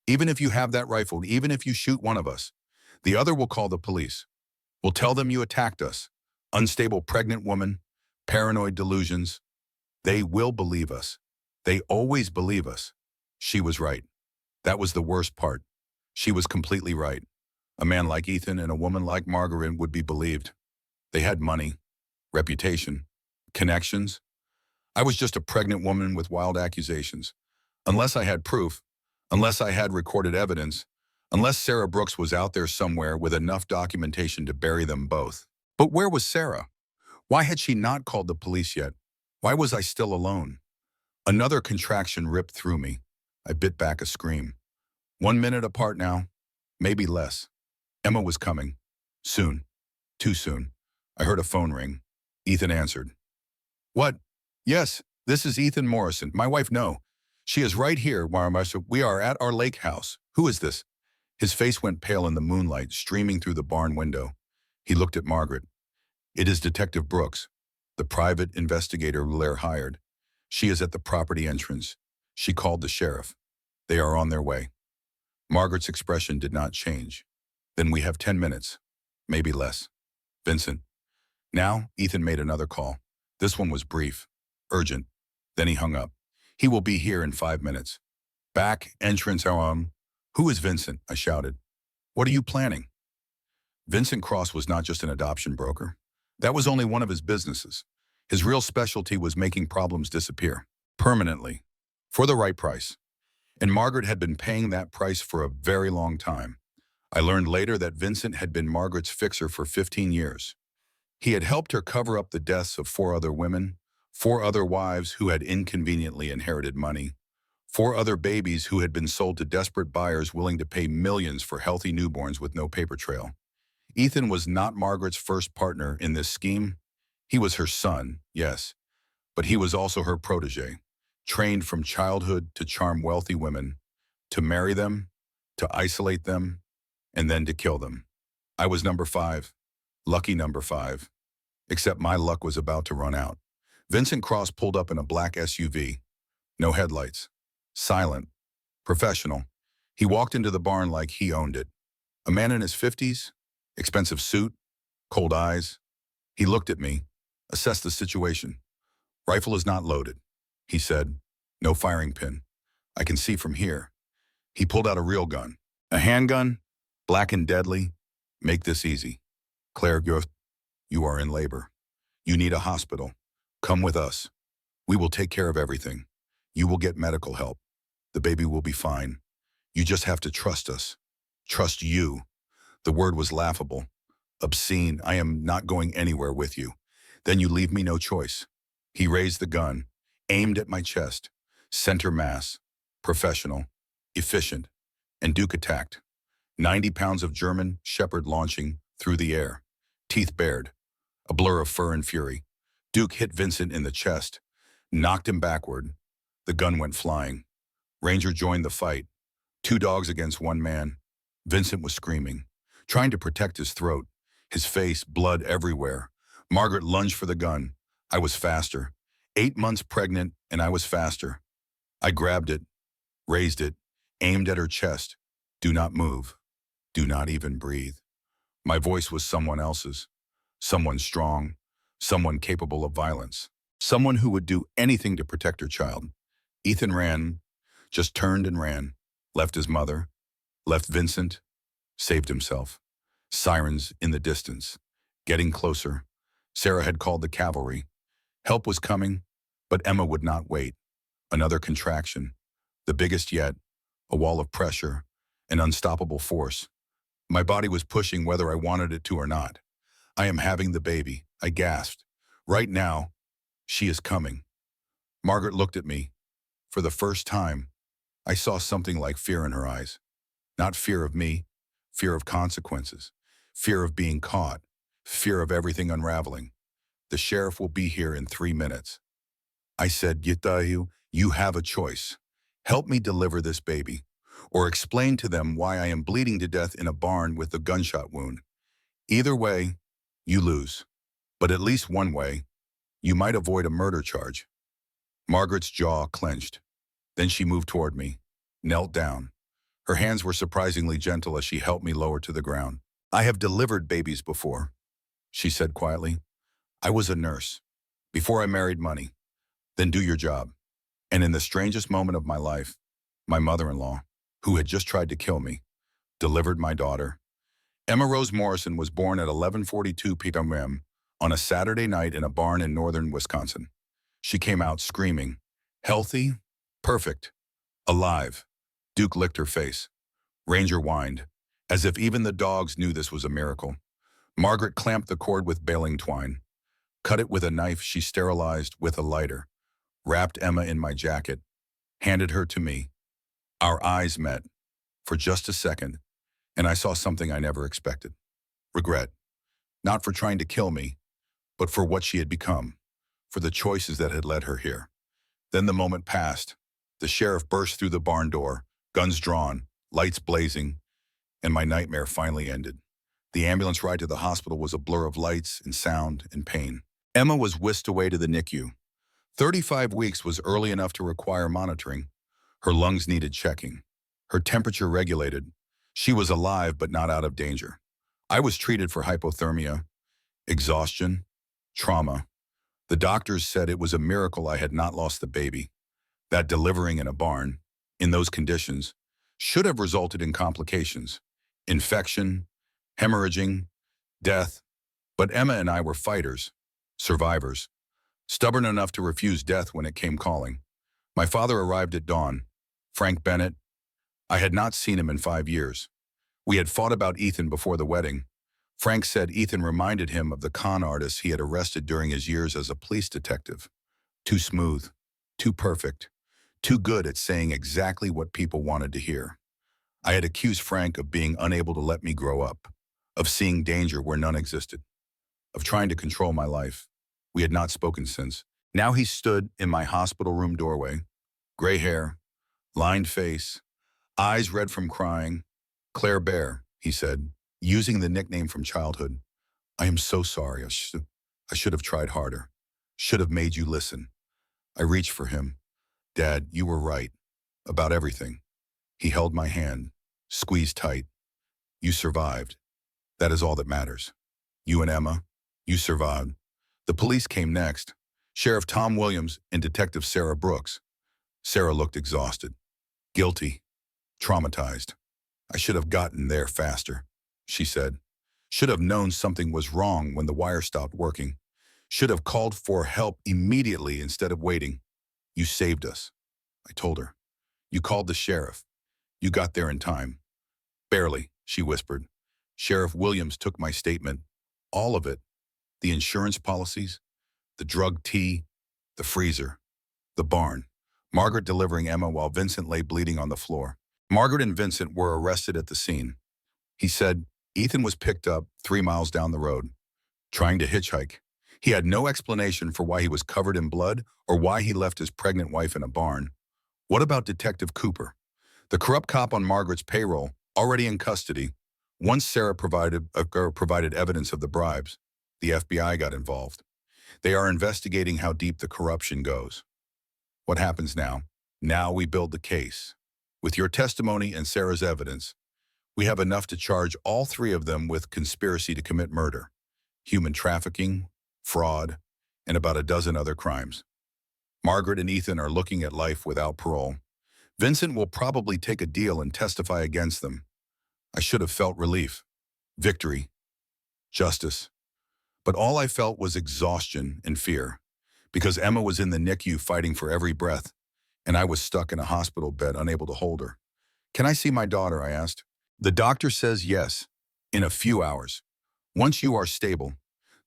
Even if you have that rifle, even if you shoot one of us, the other will call the police. We'll tell them you attacked us. Unstable pregnant woman, paranoid delusions. They will believe us. They always believe us. She was right. That was the worst part. She was completely right. A man like Ethan and a woman like Margaret would be believed. They had money, reputation, connections. I was just a pregnant woman with wild accusations. Unless I had proof, unless I had recorded evidence, unless Sarah Brooks was out there somewhere with enough documentation to bury them both. But where was Sarah? Why had she not called the police yet? Why was I still alone? Another contraction ripped through me. I bit back a scream. 1 minute apart now, maybe less. Emma was coming. Soon. Too soon. I heard a phone ring. Ethan answered. What? Yes, this is Ethan Morrison. My wife, no. She is right here, Marmaster. We are at our lake house. Who is this? His face went pale in the moonlight streaming through the barn window. He looked at Margaret. It is Detective Brooks, the private investigator Blair hired. She is at the property entrance. She called the sheriff. They are on their way. Margaret's expression did not change. Then we have 10 minutes, maybe less. Vincent. Now, Ethan made another call. This one was brief, urgent. Then he hung up. He will be here in 5 minutes. Back, entrance, Who is Vincent? I shouted. What are you planning? Vincent Cross was not just an adoption broker. That was only one of his businesses. His real specialty was making problems disappear. Permanently. For the right price. And Margaret had been paying that price for a very long time. I learned later that Vincent had been Margaret's fixer for 15 years. He had helped her cover up the deaths of 4 other women, 4 other wives who had inconveniently inherited money, 4 other babies who had been sold to desperate buyers willing to pay millions for healthy newborns with no paper trail. Ethan was not Margaret's first partner in this scheme. He was her son, yes, but he was also her protege, trained from childhood to charm wealthy women, to marry them, to isolate them, and then to kill them. I was number 5, lucky number 5, except my luck was about to run out. Vincent Cross pulled up in a black SUV, no headlights, silent, professional. He walked into the barn like he owned it. A man in his 50s, expensive suit, cold eyes. He looked at me, assessed the situation. Rifle is not loaded, he said. No firing pin. I can see from here. He pulled out a real gun. A handgun, black and deadly. Make this easy. Claire, you are in labor. You need a hospital. Come with us. We will take care of everything. You will get medical help. The baby will be fine. You just have to trust us. Trust you. The word was laughable, obscene. I am not going anywhere with you. Then you leave me no choice. He raised the gun, aimed at my chest. Center mass, professional, efficient, and Duke attacked. 90 pounds of German Shepherd launching through the air, teeth bared, a blur of fur and fury. Duke hit Vincent in the chest, knocked him backward. The gun went flying. Ranger joined the fight. 2 dogs against 1 man. Vincent was screaming, trying to protect his throat, his face, blood everywhere. Margaret lunged for the gun. I was faster. 8 months pregnant, and I was faster. I grabbed it, raised it, aimed at her chest. Do not move. Do not even breathe. My voice was someone else's. Someone strong. Someone capable of violence. Someone who would do anything to protect her child. Ethan ran, just turned and ran. Left his mother. Left Vincent. Saved himself. Sirens in the distance. Getting closer. Sarah had called the cavalry. Help was coming, but Emma would not wait. Another contraction. The biggest yet. A wall of pressure. An unstoppable force. My body was pushing whether I wanted it to or not. I am having the baby, I gasped. Right now, she is coming. Margaret looked at me. For the first time, I saw something like fear in her eyes. Not fear of me, fear of consequences. fear of being caught, fear of everything unraveling. The sheriff will be here in 3 minutes. I said, Yitahu, you have a choice. Help me deliver this baby, or explain to them why I am bleeding to death in a barn with a gunshot wound. Either way, you lose. But at least one way, you might avoid a murder charge. Margaret's jaw clenched. Then she moved toward me, knelt down. Her hands were surprisingly gentle as she helped me lower to the ground. I have delivered babies before, she said quietly. I was a nurse. Before I married money. Then do your job. And in the strangest moment of my life, my mother-in-law, who had just tried to kill me, delivered my daughter. Emma Rose Morrison was born at 11:42 p.m. on a Saturday night in a barn in northern Wisconsin. She came out screaming, healthy, perfect, alive. Duke licked her face. Ranger whined, as if even the dogs knew this was a miracle. Margaret clamped the cord with baling twine, cut it with a knife she sterilized with a lighter, wrapped Emma in my jacket, handed her to me. Our eyes met for just a second, and I saw something I never expected. Regret, not for trying to kill me, but for what she had become, for the choices that had led her here. Then the moment passed. The sheriff burst through the barn door, guns drawn, lights blazing, and my nightmare finally ended. The ambulance ride to the hospital was a blur of lights and sound and pain. Emma was whisked away to the NICU. 35 weeks was early enough to require monitoring. Her lungs needed checking. Her temperature regulated. She was alive but not out of danger. I was treated for hypothermia, exhaustion, trauma. The doctors said it was a miracle I had not lost the baby. That delivering in a barn, in those conditions, should have resulted in complications, infection, hemorrhaging, death. But Emma and I were fighters, survivors, stubborn enough to refuse death when it came calling. My father arrived at dawn. Frank Bennett. I had not seen him in 5 years. We had fought about Ethan before the wedding. Frank said Ethan reminded him of the con artist he had arrested during his years as a police detective. Too smooth, too perfect, too good at saying exactly what people wanted to hear. I had accused Frank of being unable to let me grow up, of seeing danger where none existed, of trying to control my life. We had not spoken since. Now he stood in my hospital room doorway, gray hair, lined face, eyes red from crying. Claire Bear, he said, using the nickname from childhood. I am so sorry. I should have tried harder. Should have made you listen. I reached for him. Dad, you were right. About everything. He held my hand, squeezed tight. You survived. That is all that matters. You and Emma, you survived. The police came next. Sheriff Tom Williams and Detective Sarah Brooks. Sarah looked exhausted, guilty, traumatized. I should have gotten there faster, she said. Should have known something was wrong when the wire stopped working. Should have called for help immediately instead of waiting. You saved us, I told her. You called the sheriff. You got there in time. Barely, she whispered. Sheriff Williams took my statement, all of it, the insurance policies, the drug tea, the freezer, the barn. Margaret delivering Emma while Vincent lay bleeding on the floor. Margaret and Vincent were arrested at the scene. He said Ethan was picked up 3 miles down the road, trying to hitchhike. He had no explanation for why he was covered in blood or why he left his pregnant wife in a barn. What about Detective Cooper, the corrupt cop on Margaret's payroll, already in custody? Once Sarah provided evidence of the bribes, the FBI got involved. They are investigating how deep the corruption goes. What happens now? Now we build the case. With your testimony and Sarah's evidence, we have enough to charge all 3 of them with conspiracy to commit murder, human trafficking, fraud, and about a dozen other crimes. Margaret and Ethan are looking at life without parole. Vincent will probably take a deal and testify against them. I should have felt relief, victory, justice. But all I felt was exhaustion and fear, because Emma was in the NICU fighting for every breath, and I was stuck in a hospital bed unable to hold her. Can I see my daughter? I asked. The doctor says yes, in a few hours. Once you are stable,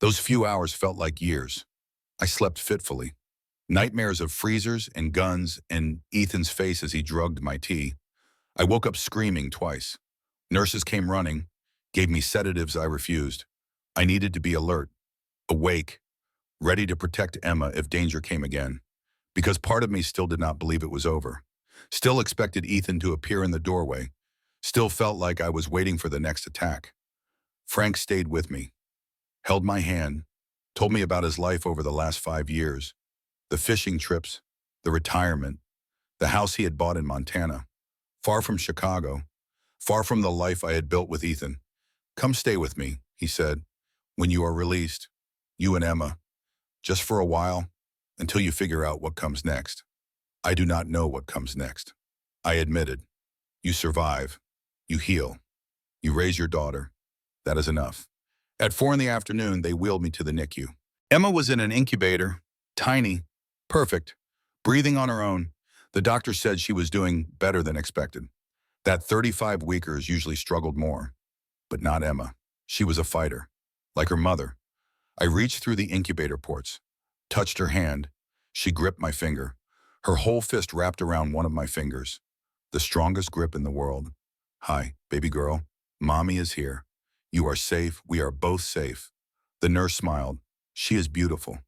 those few hours felt like years. I slept fitfully. Nightmares of freezers and guns and Ethan's face as he drugged my tea. I woke up screaming twice. Nurses came running, gave me sedatives I refused. I needed to be alert, awake, ready to protect Emma if danger came again. Because part of me still did not believe it was over. Still expected Ethan to appear in the doorway. Still felt like I was waiting for the next attack. Frank stayed with me, held my hand, told me about his life over the last 5 years, the fishing trips, the retirement, the house he had bought in Montana, far from Chicago, far from the life I had built with Ethan. Come stay with me, he said, when you are released, you and Emma, just for a while, until you figure out what comes next. I do not know what comes next. I admitted. You survive. You heal. You raise your daughter. That is enough. At 4 in the afternoon, they wheeled me to the NICU. Emma was in an incubator, tiny, perfect, breathing on her own. The doctor said she was doing better than expected. That 35-weekers usually struggled more. But not Emma. She was a fighter, like her mother. I reached through the incubator ports, touched her hand. She gripped my finger. Her whole fist wrapped around one of my fingers. The strongest grip in the world. Hi, baby girl. Mommy is here. You are safe. We are both safe. The nurse smiled. She is beautiful.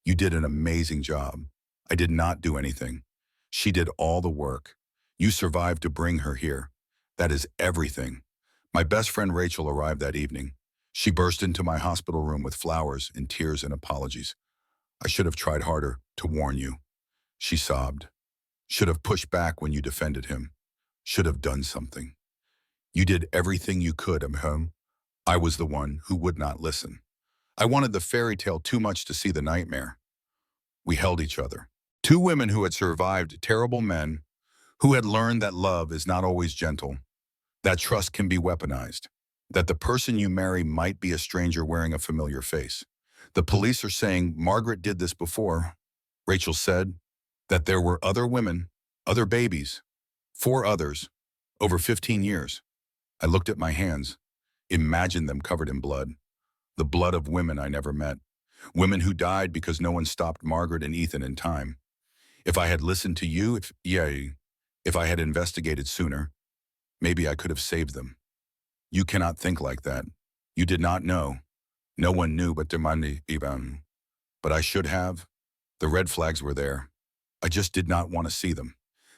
You did an amazing job. I did not do anything. She did all the work. You survived to bring her here. That is everything. My best friend Rachel arrived that evening. She burst into my hospital room with flowers and tears and apologies. I should have tried harder to warn you. She sobbed. Should have pushed back when you defended him. Should have done something. You did everything you could, home. I was the one who would not listen. I wanted the fairy tale too much to see the nightmare. We held each other. Two women who had survived terrible men, who had learned that love is not always gentle, that trust can be weaponized, that the person you marry might be a stranger wearing a familiar face. The police are saying Margaret did this before. Rachel said that there were other women, other babies, 4 others, over 15 years. I looked at my hands, imagined them covered in blood, the blood of women I never met, women who died because no one stopped Margaret and Ethan in time. If I had listened to you, if I had investigated sooner, maybe I could have saved them. You cannot think like that. You did not know. No one knew but Demandi Ivan. But I should have. The red flags were there. I just did not want to see them.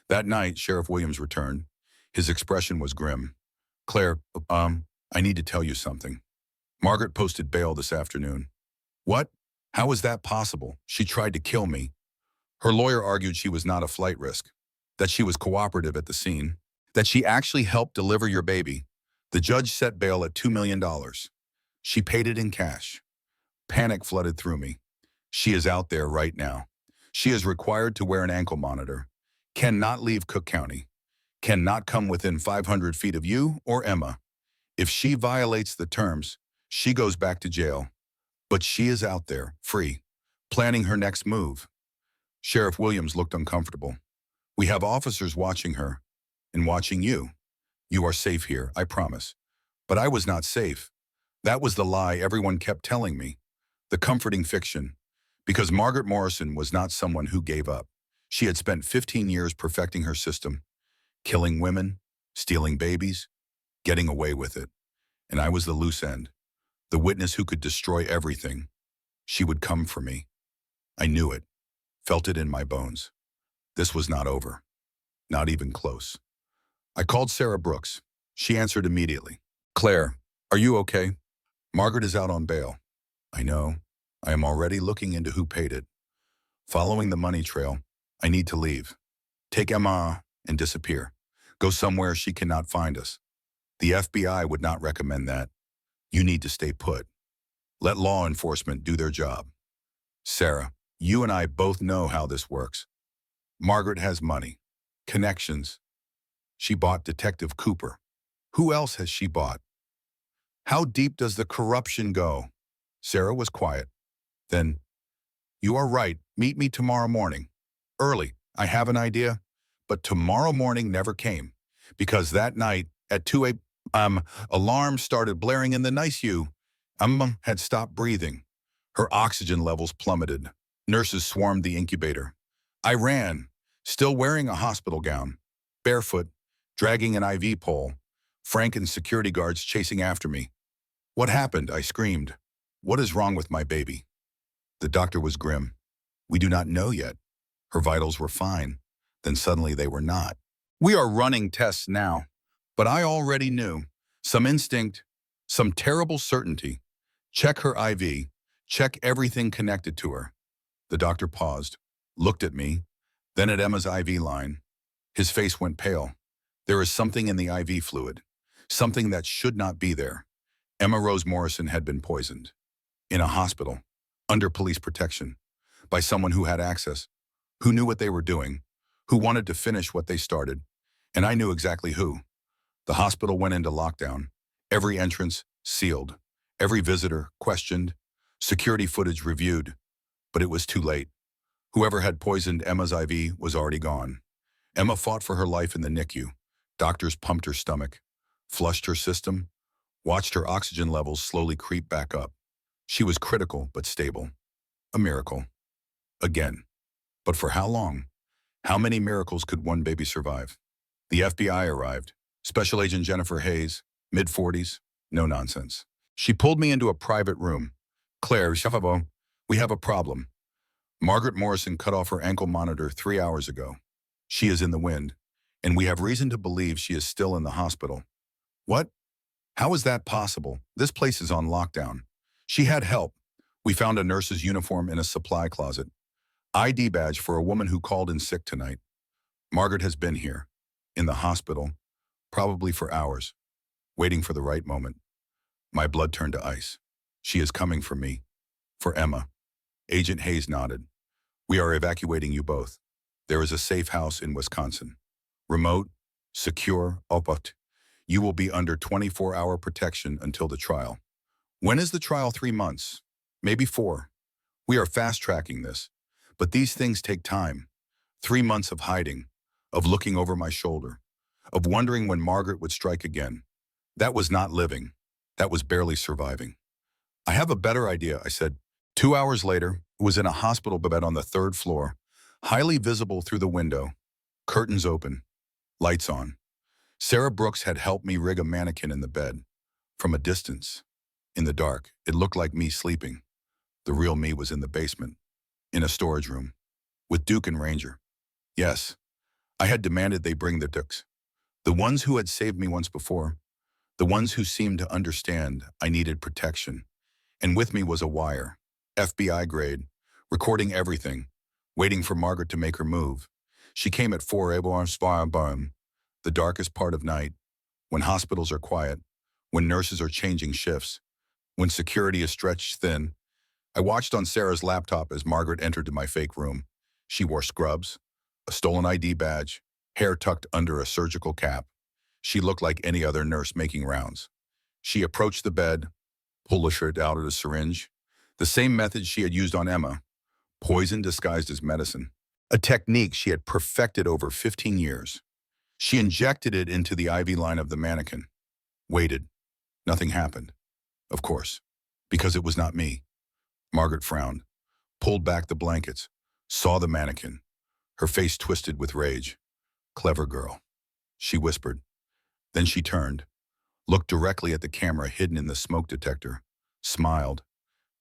That night, Sheriff Williams returned. His expression was grim. Claire, I need to tell you something. Margaret posted bail this afternoon. What? How is that possible? She tried to kill me. Her lawyer argued she was not a flight risk, that she was cooperative at the scene, that she actually helped deliver your baby. The judge set bail at $2 million. She paid it in cash. Panic flooded through me. She is out there right now. She is required to wear an ankle monitor, cannot leave Cook County, cannot come within 500 feet of you or Emma. If she violates the terms, she goes back to jail. But she is out there, free, planning her next move. Sheriff Williams looked uncomfortable. We have officers watching her and watching you. You are safe here, I promise. But I was not safe. That was the lie everyone kept telling me, the comforting fiction. Because Margaret Morrison was not someone who gave up. She had spent 15 years perfecting her system, killing women, stealing babies, getting away with it. And I was the loose end, the witness who could destroy everything. She would come for me. I knew it, felt it in my bones. This was not over, not even close. I called Sarah Brooks. She answered immediately. Claire, are you okay? Margaret is out on bail. I know. I am already looking into who paid it. Following the money trail, I need to leave. Take Emma and disappear. Go somewhere she cannot find us. The FBI would not recommend that. You need to stay put. Let law enforcement do their job. Sarah, you and I both know how this works. Margaret has money, connections. She bought Detective Cooper. Who else has she bought? How deep does the corruption go? Sarah was quiet. Then, you are right. Meet me tomorrow morning. Early. I have an idea. But tomorrow morning never came. Because that night at 2 a.m., alarm started blaring in the NICU. Had stopped breathing. Her oxygen levels plummeted. Nurses swarmed the incubator. I ran, still wearing a hospital gown, barefoot, dragging an IV pole. Frank and security guards chasing after me. "What happened?" I screamed. "What is wrong with my baby?" The doctor was grim. "We do not know yet. Her vitals were fine. Then suddenly they were not. We are running tests now." But I already knew. Some instinct, some terrible certainty. Check her IV. Check everything connected to her. The doctor paused, looked at me, then at Emma's IV line. His face went pale. There is something in the IV fluid. Something that should not be there. Emma Rose Morrison had been poisoned. In a hospital. Under police protection. By someone who had access. Who knew what they were doing. Who wanted to finish what they started. And I knew exactly who. The hospital went into lockdown. Every entrance sealed. Every visitor questioned. Security footage reviewed. But it was too late. Whoever had poisoned Emma's IV was already gone. Emma fought for her life in the NICU. Doctors pumped her stomach, flushed her system, watched her oxygen levels slowly creep back up. She was critical but stable. A miracle. Again. But for how long? How many miracles could one baby survive? The FBI arrived. Special Agent Jennifer Hayes, mid-40s, no nonsense. She pulled me into a private room. "Claire, Chafavo, we have a problem. Margaret Morrison cut off her ankle monitor 3 hours ago. She is in the wind, and we have reason to believe she is still in the hospital." "What? How is that possible? This place is on lockdown." "She had help. We found a nurse's uniform in a supply closet. ID badge for a woman who called in sick tonight. Margaret has been here, in the hospital, probably for hours, waiting for the right moment." My blood turned to ice. "She is coming for me. For Emma." Agent Hayes nodded. "We are evacuating you both. There is a safe house in Wisconsin. Remote, secure, opt. You will be under 24-hour protection until the trial." "When is the trial?" 3 months. Maybe 4. We are fast-tracking this. But these things take time. 3 months of hiding, of looking over my shoulder, of wondering when Margaret would strike again. That was not living. That was barely surviving. "I have a better idea," I said. 2 hours later, it was in a hospital bed on the 3rd floor, highly visible through the window, curtains open, lights on. Sarah Brooks had helped me rig a mannequin in the bed. From a distance, in the dark, it looked like me sleeping. The real me was in the basement, in a storage room, with Duke and Ranger. Yes, I had demanded they bring the Dukes. The ones who had saved me once before. The ones who seemed to understand I needed protection. And with me was a wire, FBI grade, recording everything, waiting for Margaret to make her move. She came at 4 a.m., the darkest part of night, when hospitals are quiet, when nurses are changing shifts, when security is stretched thin. I watched on Sarah's laptop as Margaret entered my fake room. She wore scrubs, a stolen ID badge, hair tucked under a surgical cap. She looked like any other nurse making rounds. She approached the bed, pulled a shirt out of a syringe, the same method she had used on Emma, poison disguised as medicine, a technique she had perfected over 15 years. She injected it into the IV line of the mannequin. Waited. Nothing happened. Of course, because it was not me. Margaret frowned, pulled back the blankets, saw the mannequin. Her face twisted with rage. "Clever girl," she whispered. Then she turned, looked directly at the camera hidden in the smoke detector, smiled.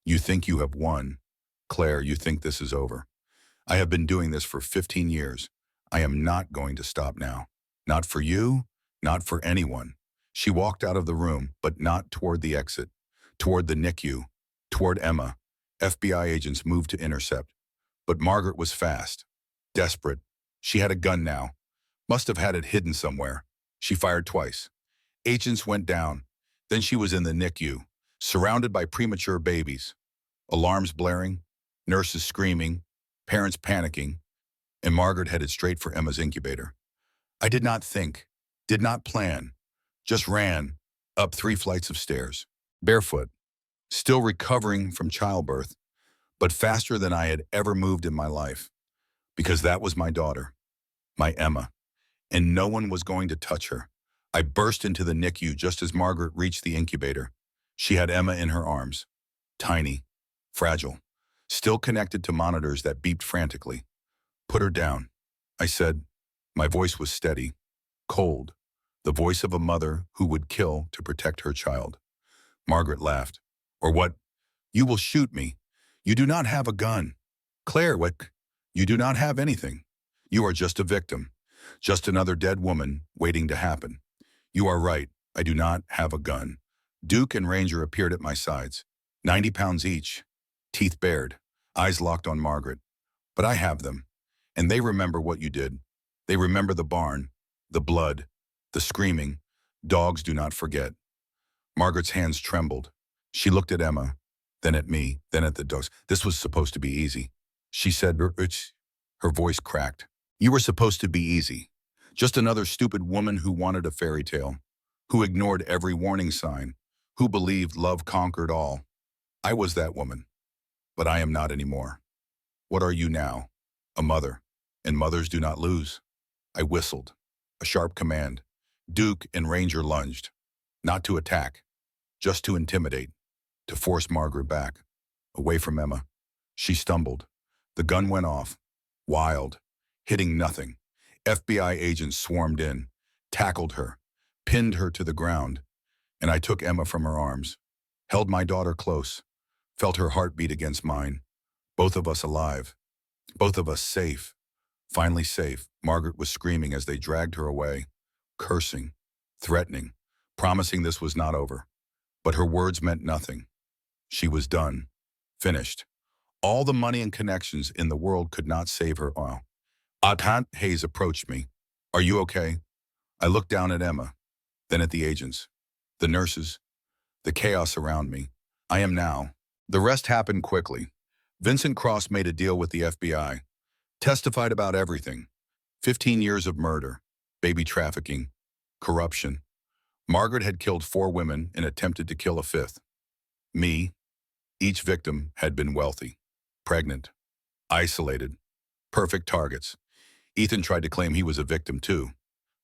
"You think you have won. Claire, you think this is over. I have been doing this for 15 years. I am not going to stop now. Not for you, not for anyone." She walked out of the room, but not toward the exit, toward the NICU, toward Emma. FBI agents moved to intercept. But Margaret was fast, desperate. She had a gun now. Must have had it hidden somewhere. She fired twice. Agents went down. Then she was in the NICU, surrounded by premature babies. Alarms blaring, nurses screaming, parents panicking, and Margaret headed straight for Emma's incubator. I did not think, did not plan, just ran up 3 flights of stairs, barefoot, still recovering from childbirth, but faster than I had ever moved in my life, because that was my daughter, my Emma, and no one was going to touch her. I burst into the NICU just as Margaret reached the incubator. She had Emma in her arms, tiny, fragile, still connected to monitors that beeped frantically. "Put her down," I said. My voice was steady, cold, the voice of a mother who would kill to protect her child. Margaret laughed. Or what? You will shoot me. You do not have a gun. Claire, what? You do not have anything. You are just a victim. Just another dead woman waiting to happen. You are right. I do not have a gun. Duke and Ranger appeared at my sides. 90 pounds each. Teeth bared. Eyes locked on Margaret. But I have them. And they remember what you did. They remember the barn, the blood, the screaming. Dogs do not forget. Margaret's hands trembled. She looked at Emma, then at me, then at the dogs. This was supposed to be easy. She said, her voice cracked. You were supposed to be easy. Just another stupid woman who wanted a fairy tale, who ignored every warning sign, who believed love conquered all. I was that woman, but I am not anymore. What are you now? A mother, and mothers do not lose. I whistled. A sharp command. Duke and Ranger lunged. Not to attack, just to intimidate, to force Margaret back, away from Emma. She stumbled. The gun went off, wild, hitting nothing. FBI agents swarmed in, tackled her, pinned her to the ground, and I took Emma from her arms, held my daughter close, felt her heartbeat against mine. Both of us alive, both of us safe. Finally safe, Margaret was screaming as they dragged her away, cursing, threatening, promising this was not over. But her words meant nothing. She was done, finished. All the money and connections in the world could not save her. Oh. Aunt Hayes approached me. Are you okay? I looked down at Emma, then at the agents, the nurses, the chaos around me. I am now. The rest happened quickly. Vincent Cross made a deal with the FBI, testified about everything. 15 years of murder, baby trafficking, corruption. Margaret had killed 4 women and attempted to kill a 5th. Me. Each victim had been wealthy, pregnant, isolated, perfect targets. Ethan tried to claim he was a victim too,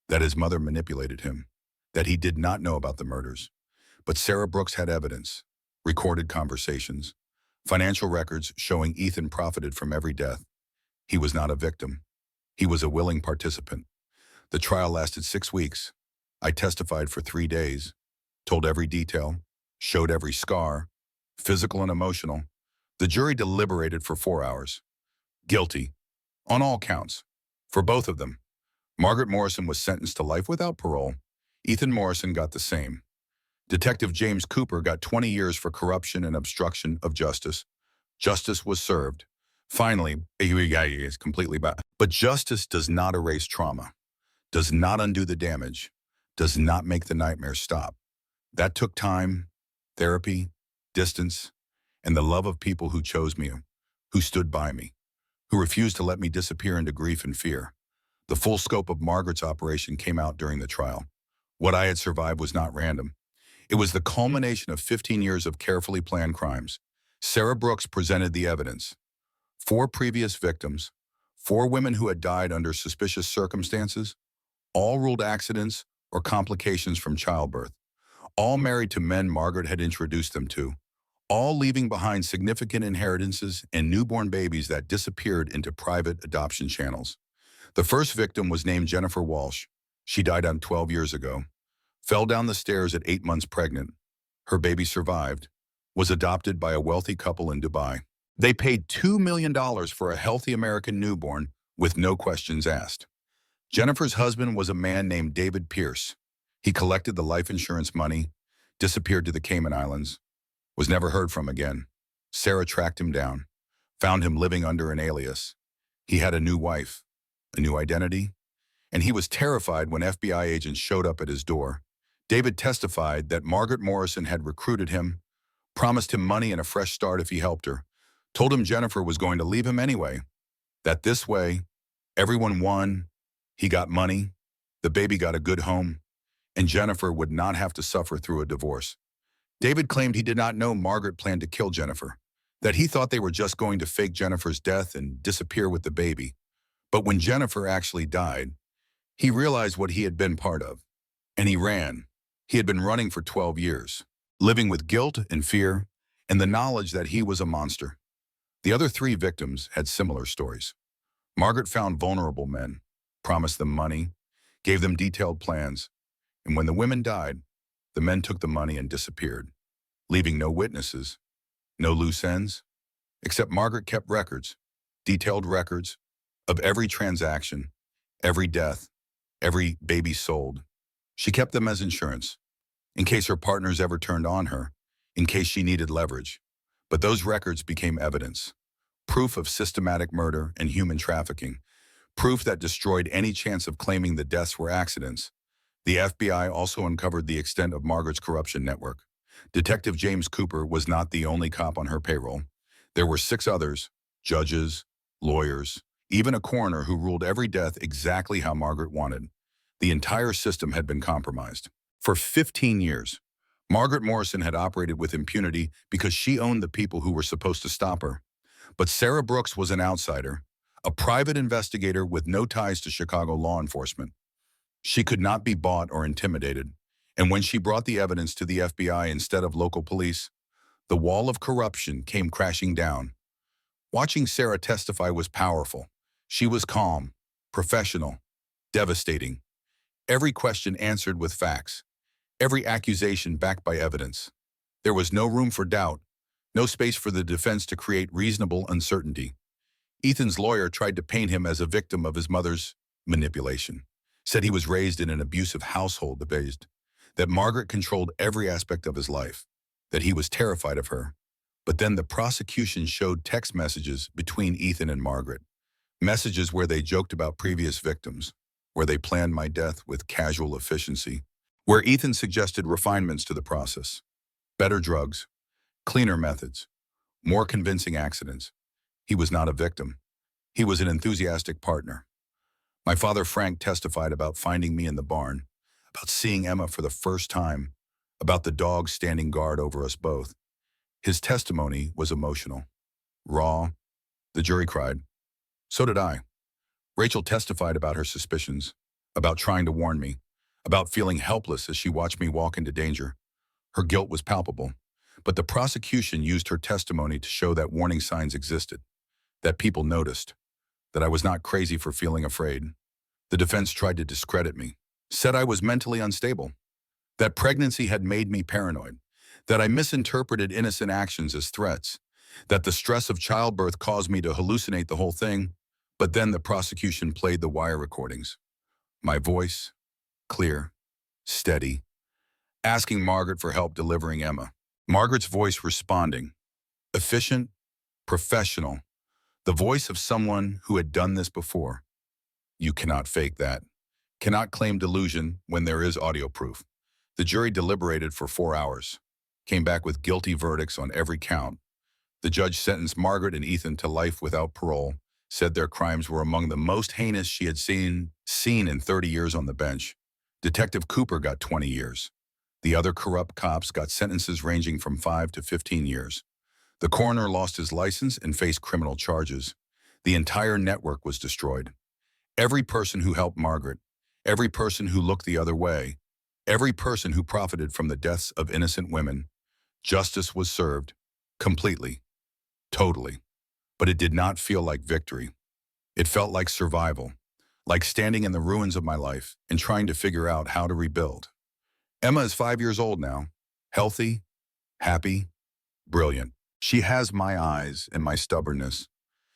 that his mother manipulated him, that he did not know about the murders. But Sarah Brooks had evidence, recorded conversations, financial records showing Ethan profited from every death. He was not a victim. He was a willing participant. The trial lasted 6 weeks. I testified for 3 days, told every detail, showed every scar, physical and emotional. The jury deliberated for 4 hours. Guilty, on all counts, for both of them. Margaret Morrison was sentenced to life without parole. Ethan Morrison got the same. Detective James Cooper got 20 years for corruption and obstruction of justice. Justice was served. Finally, it's completely bad. But justice does not erase trauma, does not undo the damage, does not make the nightmare stop. That took time, therapy, distance, and the love of people who chose me, who stood by me, who refused to let me disappear into grief and fear. The full scope of Margaret's operation came out during the trial. What I had survived was not random. It was the culmination of 15 years of carefully planned crimes. Sarah Brooks presented the evidence. 4 previous victims, 4 women who had died under suspicious circumstances, all ruled accidents or complications from childbirth, all married to men Margaret had introduced them to, all leaving behind significant inheritances and newborn babies that disappeared into private adoption channels. The first victim was named Jennifer Walsh. She died 12 years ago, fell down the stairs at 8 months pregnant. Her baby survived, was adopted by a wealthy couple in Dubai. They paid $2 million for a healthy American newborn with no questions asked. Jennifer's husband was a man named David Pierce. He collected the life insurance money, disappeared to the Cayman Islands, was never heard from again. Sarah tracked him down, found him living under an alias. He had a new wife, a new identity, and he was terrified when FBI agents showed up at his door. David testified that Margaret Morrison had recruited him, promised him money and a fresh start if he helped her, told him Jennifer was going to leave him anyway, that this way, everyone won, he got money, the baby got a good home, and Jennifer would not have to suffer through a divorce. David claimed he did not know Margaret planned to kill Jennifer, that he thought they were just going to fake Jennifer's death and disappear with the baby. But when Jennifer actually died, he realized what he had been part of, and he ran. He had been running for 12 years, living with guilt and fear and the knowledge that he was a monster. The other 3 victims had similar stories. Margaret found vulnerable men, promised them money, gave them detailed plans, and when the women died, the men took the money and disappeared. leaving no witnesses, no loose ends, except Margaret kept records, detailed records, of every transaction, every death, every baby sold. She kept them as insurance, in case her partners ever turned on her, in case she needed leverage. But those records became evidence, proof of systematic murder and human trafficking, proof that destroyed any chance of claiming the deaths were accidents. The FBI also uncovered the extent of Margaret's corruption network. Detective James Cooper was not the only cop on her payroll. There were 6 others, judges, lawyers, even a coroner who ruled every death exactly how Margaret wanted. The entire system had been compromised. For 15 years, Margaret Morrison had operated with impunity because she owned the people who were supposed to stop her. But Sarah Brooks was an outsider, a private investigator with no ties to Chicago law enforcement. She could not be bought or intimidated, and when she brought the evidence to the FBI instead of local police, the wall of corruption came crashing down. Watching Sarah testify was powerful. She was calm, professional, devastating. Every question answered with facts, every accusation backed by evidence. There was no room for doubt, no space for the defense to create reasonable uncertainty. Ethan's lawyer tried to paint him as a victim of his mother's manipulation, said he was raised in an abusive household, that Margaret controlled every aspect of his life, that he was terrified of her. But then the prosecution showed text messages between Ethan and Margaret, messages where they joked about previous victims, where they planned my death with casual efficiency, where Ethan suggested refinements to the process, better drugs, cleaner methods, more convincing accidents. He was not a victim. He was an enthusiastic partner. My father Frank testified about finding me in the barn, about seeing Emma for the first time, about the dog standing guard over us both. His testimony was emotional, raw. The jury cried. So did I. Rachel testified about her suspicions, about trying to warn me, about feeling helpless as she watched me walk into danger. Her guilt was palpable, but the prosecution used her testimony to show that warning signs existed, that people noticed, that I was not crazy for feeling afraid. The defense tried to discredit me, said I was mentally unstable, that pregnancy had made me paranoid, that I misinterpreted innocent actions as threats, that the stress of childbirth caused me to hallucinate the whole thing. But then the prosecution played the wire recordings. My voice, clear, steady, asking Margaret for help delivering Emma. Margaret's voice responding, efficient, professional, the voice of someone who had done this before. You cannot fake that. Cannot claim delusion when there is audio proof. The jury deliberated for 4 hours, came back with guilty verdicts on every count. The judge sentenced Margaret and Ethan to life without parole, said their crimes were among the most heinous she had seen in 30 years on the bench. Detective Cooper got 20 years. The other corrupt cops got sentences ranging from 5 to 15 years. The coroner lost his license and faced criminal charges. The entire network was destroyed. Every person who helped Margaret, every person who looked the other way, every person who profited from the deaths of innocent women, justice was served, completely, totally. But it did not feel like victory. It felt like survival, like standing in the ruins of my life and trying to figure out how to rebuild. Emma is 5 years old now, healthy, happy, brilliant. She has my eyes and my stubbornness.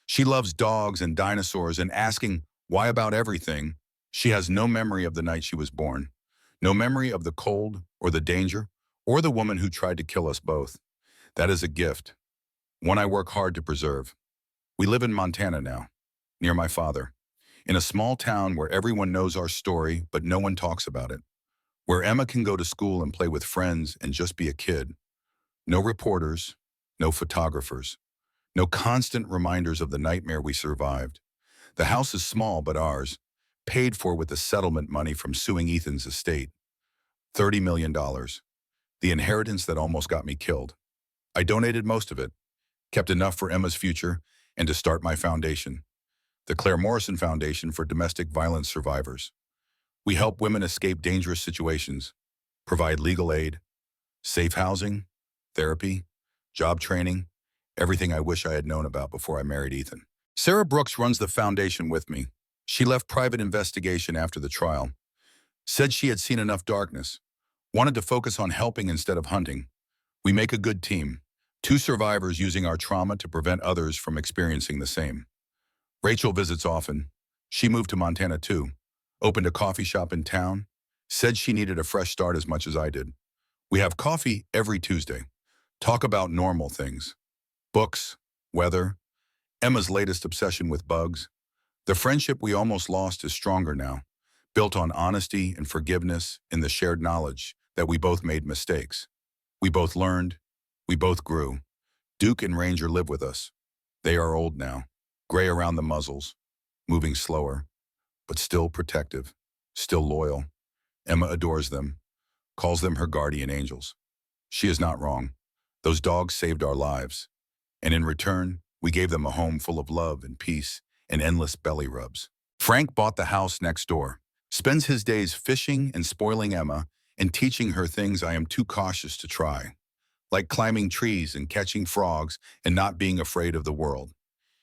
She loves dogs and dinosaurs and asking why about everything. She has no memory of the night she was born, no memory of the cold or the danger or the woman who tried to kill us both. That is a gift, one I work hard to preserve. We live in Montana now, near my father, in a small town where everyone knows our story, but no one talks about it, where Emma can go to school and play with friends and just be a kid. No reporters, no photographers, no constant reminders of the nightmare we survived. The house is small but ours, paid for with the settlement money from suing Ethan's estate. $30 million, the inheritance that almost got me killed. I donated most of it, kept enough for Emma's future, and to start my foundation, the Claire Morrison Foundation for Domestic Violence Survivors. We help women escape dangerous situations, provide legal aid, safe housing, therapy, job training, everything I wish I had known about before I married Ethan. Sarah Brooks runs the foundation with me. She left private investigation after the trial, said she had seen enough darkness, wanted to focus on helping instead of hunting. We make a good team, two survivors using our trauma to prevent others from experiencing the same. Rachel visits often. She moved to Montana too, opened a coffee shop in town, said she needed a fresh start as much as I did. We have coffee every Tuesday, talk about normal things, books, weather, Emma's latest obsession with bugs. The friendship we almost lost is stronger now, built on honesty and forgiveness and the shared knowledge that we both made mistakes. We both learned, we both grew. Duke and Ranger live with us. They are old now, gray around the muzzles, moving slower, but still protective, still loyal. Emma adores them, calls them her guardian angels. She is not wrong. Those dogs saved our lives. And in return, we gave them a home full of love and peace and endless belly rubs. Frank bought the house next door, spends his days fishing and spoiling Emma and teaching her things I am too cautious to try, like climbing trees and catching frogs and not being afraid of the world.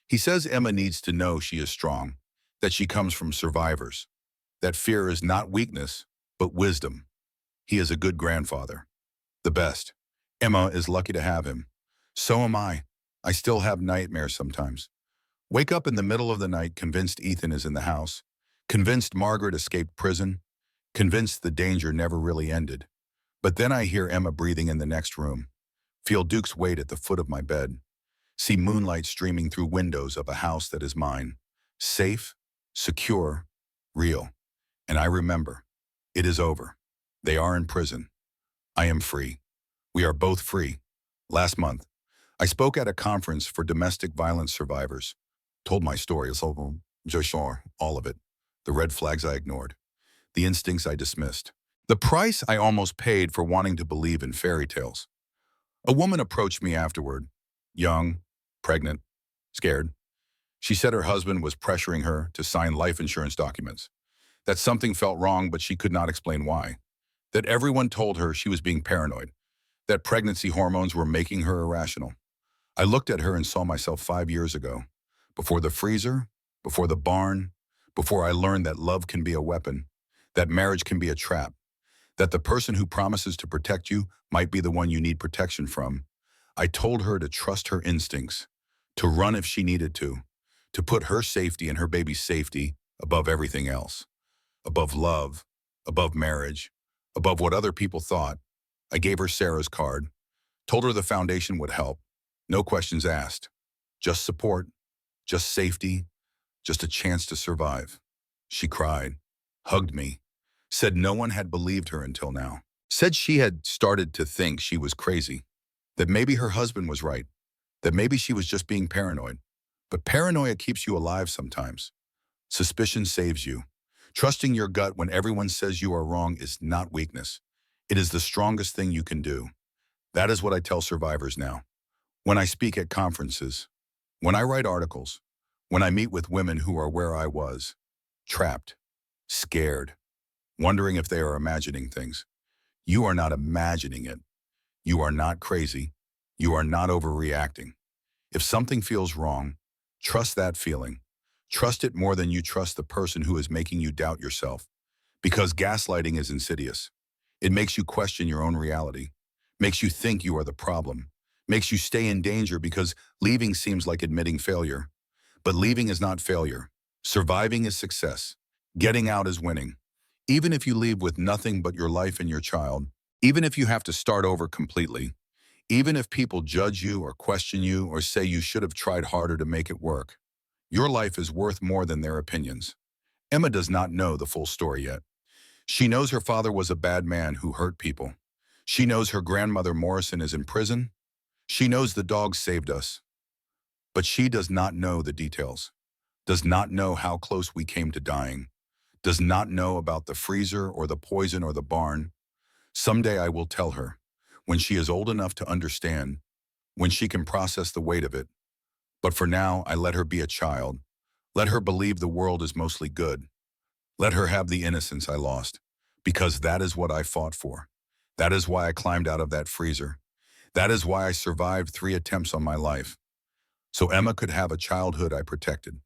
He says Emma needs to know she is strong, that she comes from survivors, that fear is not weakness, but wisdom. He is a good grandfather. The best. Emma is lucky to have him. So am I. I still have nightmares sometimes. Wake up in the middle of the night convinced Ethan is in the house, convinced Margaret escaped prison, convinced the danger never really ended. But then I hear Emma breathing in the next room, feel Duke's weight at the foot of my bed, see moonlight streaming through windows of a house that is mine, safe, secure, real. And I remember, it is over. They are in prison. I am free. We are both free. Last month, I spoke at a conference for domestic violence survivors, told my story, all of it, the red flags I ignored, the instincts I dismissed, the price I almost paid for wanting to believe in fairy tales. A woman approached me afterward, young, pregnant, scared. She said her husband was pressuring her to sign life insurance documents, that something felt wrong but she could not explain why, that everyone told her she was being paranoid, that pregnancy hormones were making her irrational. I looked at her and saw myself 5 years ago, before the freezer, before the barn, before I learned that love can be a weapon, that marriage can be a trap, that the person who promises to protect you might be the one you need protection from. I told her to trust her instincts, to run if she needed to put her safety and her baby's safety above everything else, above love, above marriage, above what other people thought. I gave her Sarah's card, told her the foundation would help, no questions asked, just support, just safety, just a chance to survive. She cried, hugged me, said no one had believed her until now, said she had started to think she was crazy, that maybe her husband was right, that maybe she was just being paranoid. But paranoia keeps you alive sometimes. Suspicion saves you. Trusting your gut when everyone says you are wrong is not weakness. It is the strongest thing you can do. That is what I tell survivors now. When I speak at conferences, when I write articles, when I meet with women who are where I was, trapped, scared, wondering if they are imagining things. You are not imagining it. You are not crazy. You are not overreacting. If something feels wrong, trust that feeling. Trust it more than you trust the person who is making you doubt yourself. Because gaslighting is insidious. It makes you question your own reality, makes you think you are the problem, makes you stay in danger because leaving seems like admitting failure. But leaving is not failure. Surviving is success. Getting out is winning. Even if you leave with nothing but your life and your child, even if you have to start over completely, even if people judge you or question you or say you should have tried harder to make it work, your life is worth more than their opinions. Emma does not know the full story yet. She knows her father was a bad man who hurt people. She knows her grandmother Morrison is in prison. She knows the dogs saved us. But she does not know the details, does not know how close we came to dying, does not know about the freezer or the poison or the barn. Someday I will tell her, when she is old enough to understand, when she can process the weight of it. But for now, I let her be a child. Let her believe the world is mostly good. Let her have the innocence I lost, because that is what I fought for. That is why I climbed out of that freezer. That is why I survived 3 attempts on my life. So Emma could have a childhood I protected,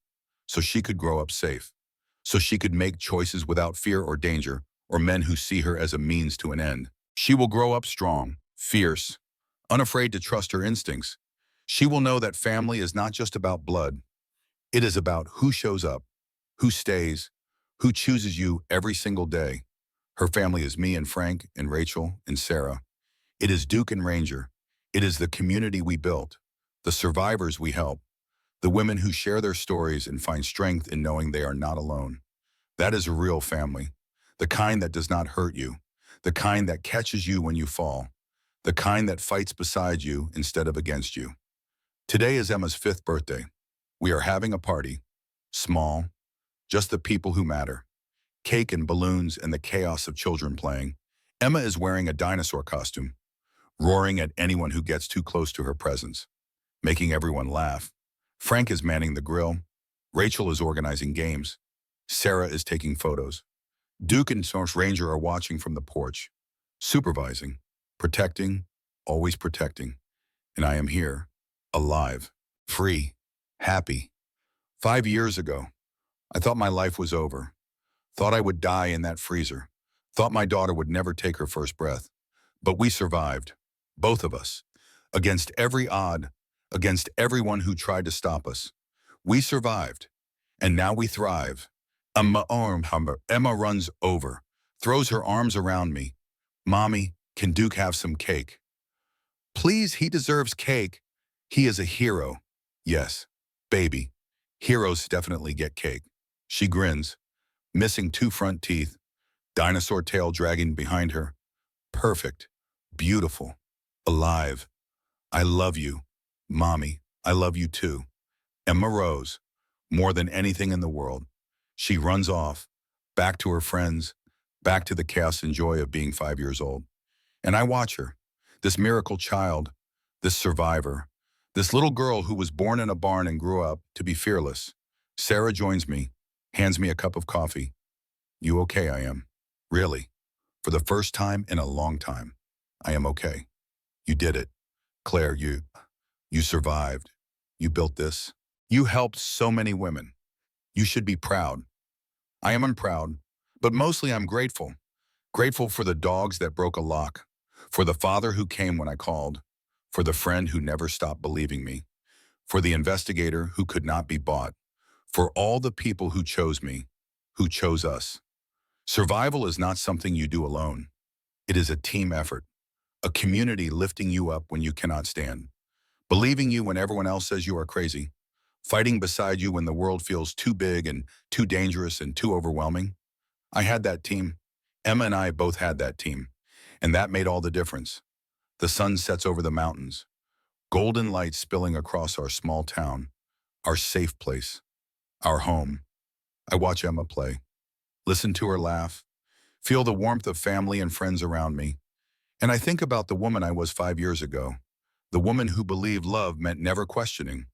so she could grow up safe, so she could make choices without fear or danger or men who see her as a means to an end. She will grow up strong, fierce, unafraid to trust her instincts. She will know that family is not just about blood. It is about who shows up, who stays, who chooses you every single day. Her family is me and Frank and Rachel and Sarah. It is Duke and Ranger. It is the community we built, the survivors we help, the women who share their stories and find strength in knowing they are not alone. That is a real family, the kind that does not hurt you, the kind that catches you when you fall, the kind that fights beside you instead of against you. Today is Emma's 5th birthday. We are having a party. Small, just the people who matter. Cake and balloons and the chaos of children playing. Emma is wearing a dinosaur costume, roaring at anyone who gets too close to her presence, making everyone laugh. Frank is manning the grill. Rachel is organizing games. Sarah is taking photos. Duke and Ranger are watching from the porch, supervising, protecting, always protecting. And I am here, alive, free, happy. 5 years ago, I thought my life was over. Thought I would die in that freezer. Thought my daughter would never take her first breath. But we survived, both of us, against every odd, against everyone who tried to stop us. We survived, and now we thrive. Emma runs over, throws her arms around me. Mommy, can Duke have some cake? Please, he deserves cake. He is a hero. Yes, baby. Heroes definitely get cake. She grins, missing 2 front teeth, dinosaur tail dragging behind her. Perfect, beautiful, alive. I love you, Mommy. I love you too. Emma rose, more than anything in the world. She runs off, back to her friends, back to the chaos and joy of being 5 years old. And I watch her, this miracle child, this survivor, this little girl who was born in a barn and grew up to be fearless. Sarah joins me, hands me a cup of coffee. You okay? I am. Really. For the first time in a long time, I am okay. You did it. Claire, you survived. You built this. You helped so many women. You should be proud. I am unproud, but mostly I'm grateful. Grateful for the dogs that broke a lock, for the father who came when I called, for the friend who never stopped believing me, for the investigator who could not be bought, for all the people who chose me, who chose us. Survival is not something you do alone. It is a team effort, a community lifting you up when you cannot stand, believing you when everyone else says you are crazy, fighting beside you when the world feels too big and too dangerous and too overwhelming. I had that team. Emma and I both had that team, and that made all the difference. The sun sets over the mountains, golden light spilling across our small town, our safe place, our home. I watch Emma play, listen to her laugh, feel the warmth of family and friends around me, and I think about the woman I was 5 years ago, the woman who believed love meant never questioning,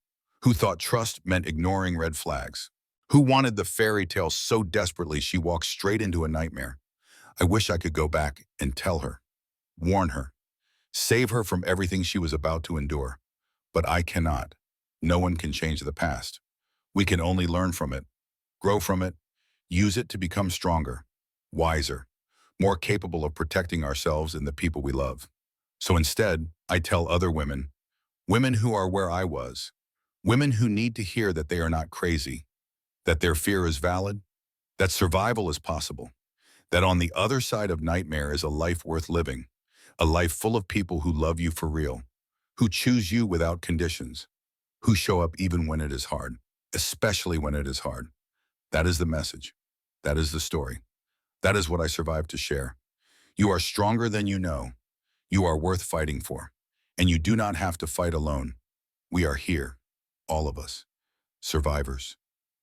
who thought trust meant ignoring red flags, who wanted the fairy tale so desperately she walked straight into a nightmare. I wish I could go back and tell her, warn her, save her from everything she was about to endure. But I cannot. No one can change the past. We can only learn from it, grow from it, use it to become stronger, wiser, more capable of protecting ourselves and the people we love. So instead, I tell other women, women who are where I was, women who need to hear that they are not crazy, that their fear is valid, that survival is possible, that on the other side of nightmare is a life worth living, a life full of people who love you for real, who choose you without conditions, who show up even when it is hard, especially when it is hard. That is the message. That is the story. That is what I survived to share. You are stronger than you know. You are worth fighting for. And you do not have to fight alone. We are here, all of us, survivors,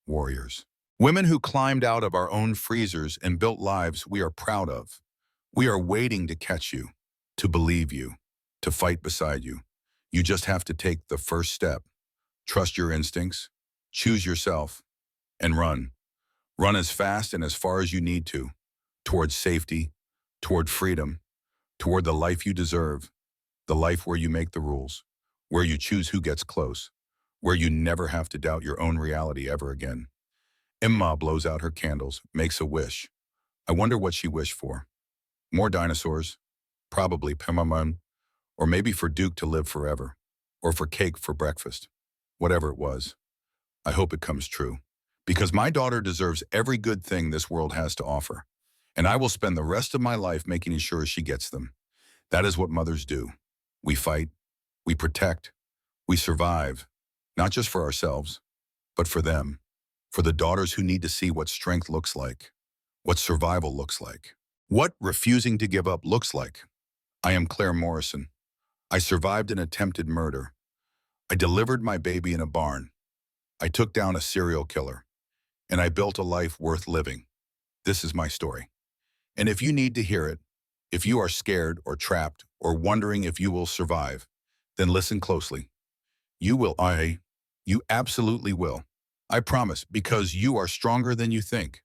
warriors. Women who climbed out of our own freezers and built lives we are proud of. We are waiting to catch you, to believe you, to fight beside you. You just have to take the first step. Trust your instincts, choose yourself, and run. Run as fast and as far as you need to, towards safety, toward freedom, toward the life you deserve, the life where you make the rules, where you choose who gets close, where you never have to doubt your own reality ever again. Emma blows out her candles, makes a wish. I wonder what she wished for. More dinosaurs, probably Pemamon, or maybe for Duke to live forever, or for cake for breakfast. Whatever it was, I hope it comes true. Because my daughter deserves every good thing this world has to offer, and I will spend the rest of my life making sure she gets them. That is what mothers do. We fight, we protect, we survive, not just for ourselves, but for them, for the daughters who need to see what strength looks like, what survival looks like, what refusing to give up looks like. I am Claire Morrison. I survived an attempted murder. I delivered my baby in a barn. I took down a serial killer, and I built a life worth living. This is my story. And if you need to hear it, if you are scared or trapped or wondering if you will survive, then listen closely. You will, you absolutely will. I promise, because you are stronger than you think,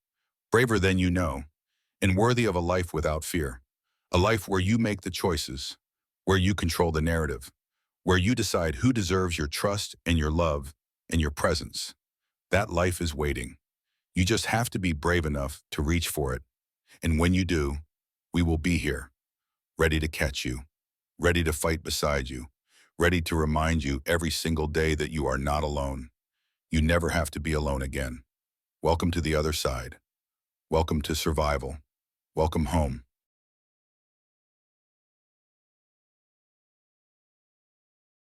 braver than you know, and worthy of a life without fear. A life where you make the choices, where you control the narrative, where you decide who deserves your trust and your love and your presence. That life is waiting. You just have to be brave enough to reach for it. And when you do, we will be here, ready to catch you, ready to fight beside you, ready to remind you every single day that you are not alone. You never have to be alone again. Welcome to the other side. Welcome to survival. Welcome home.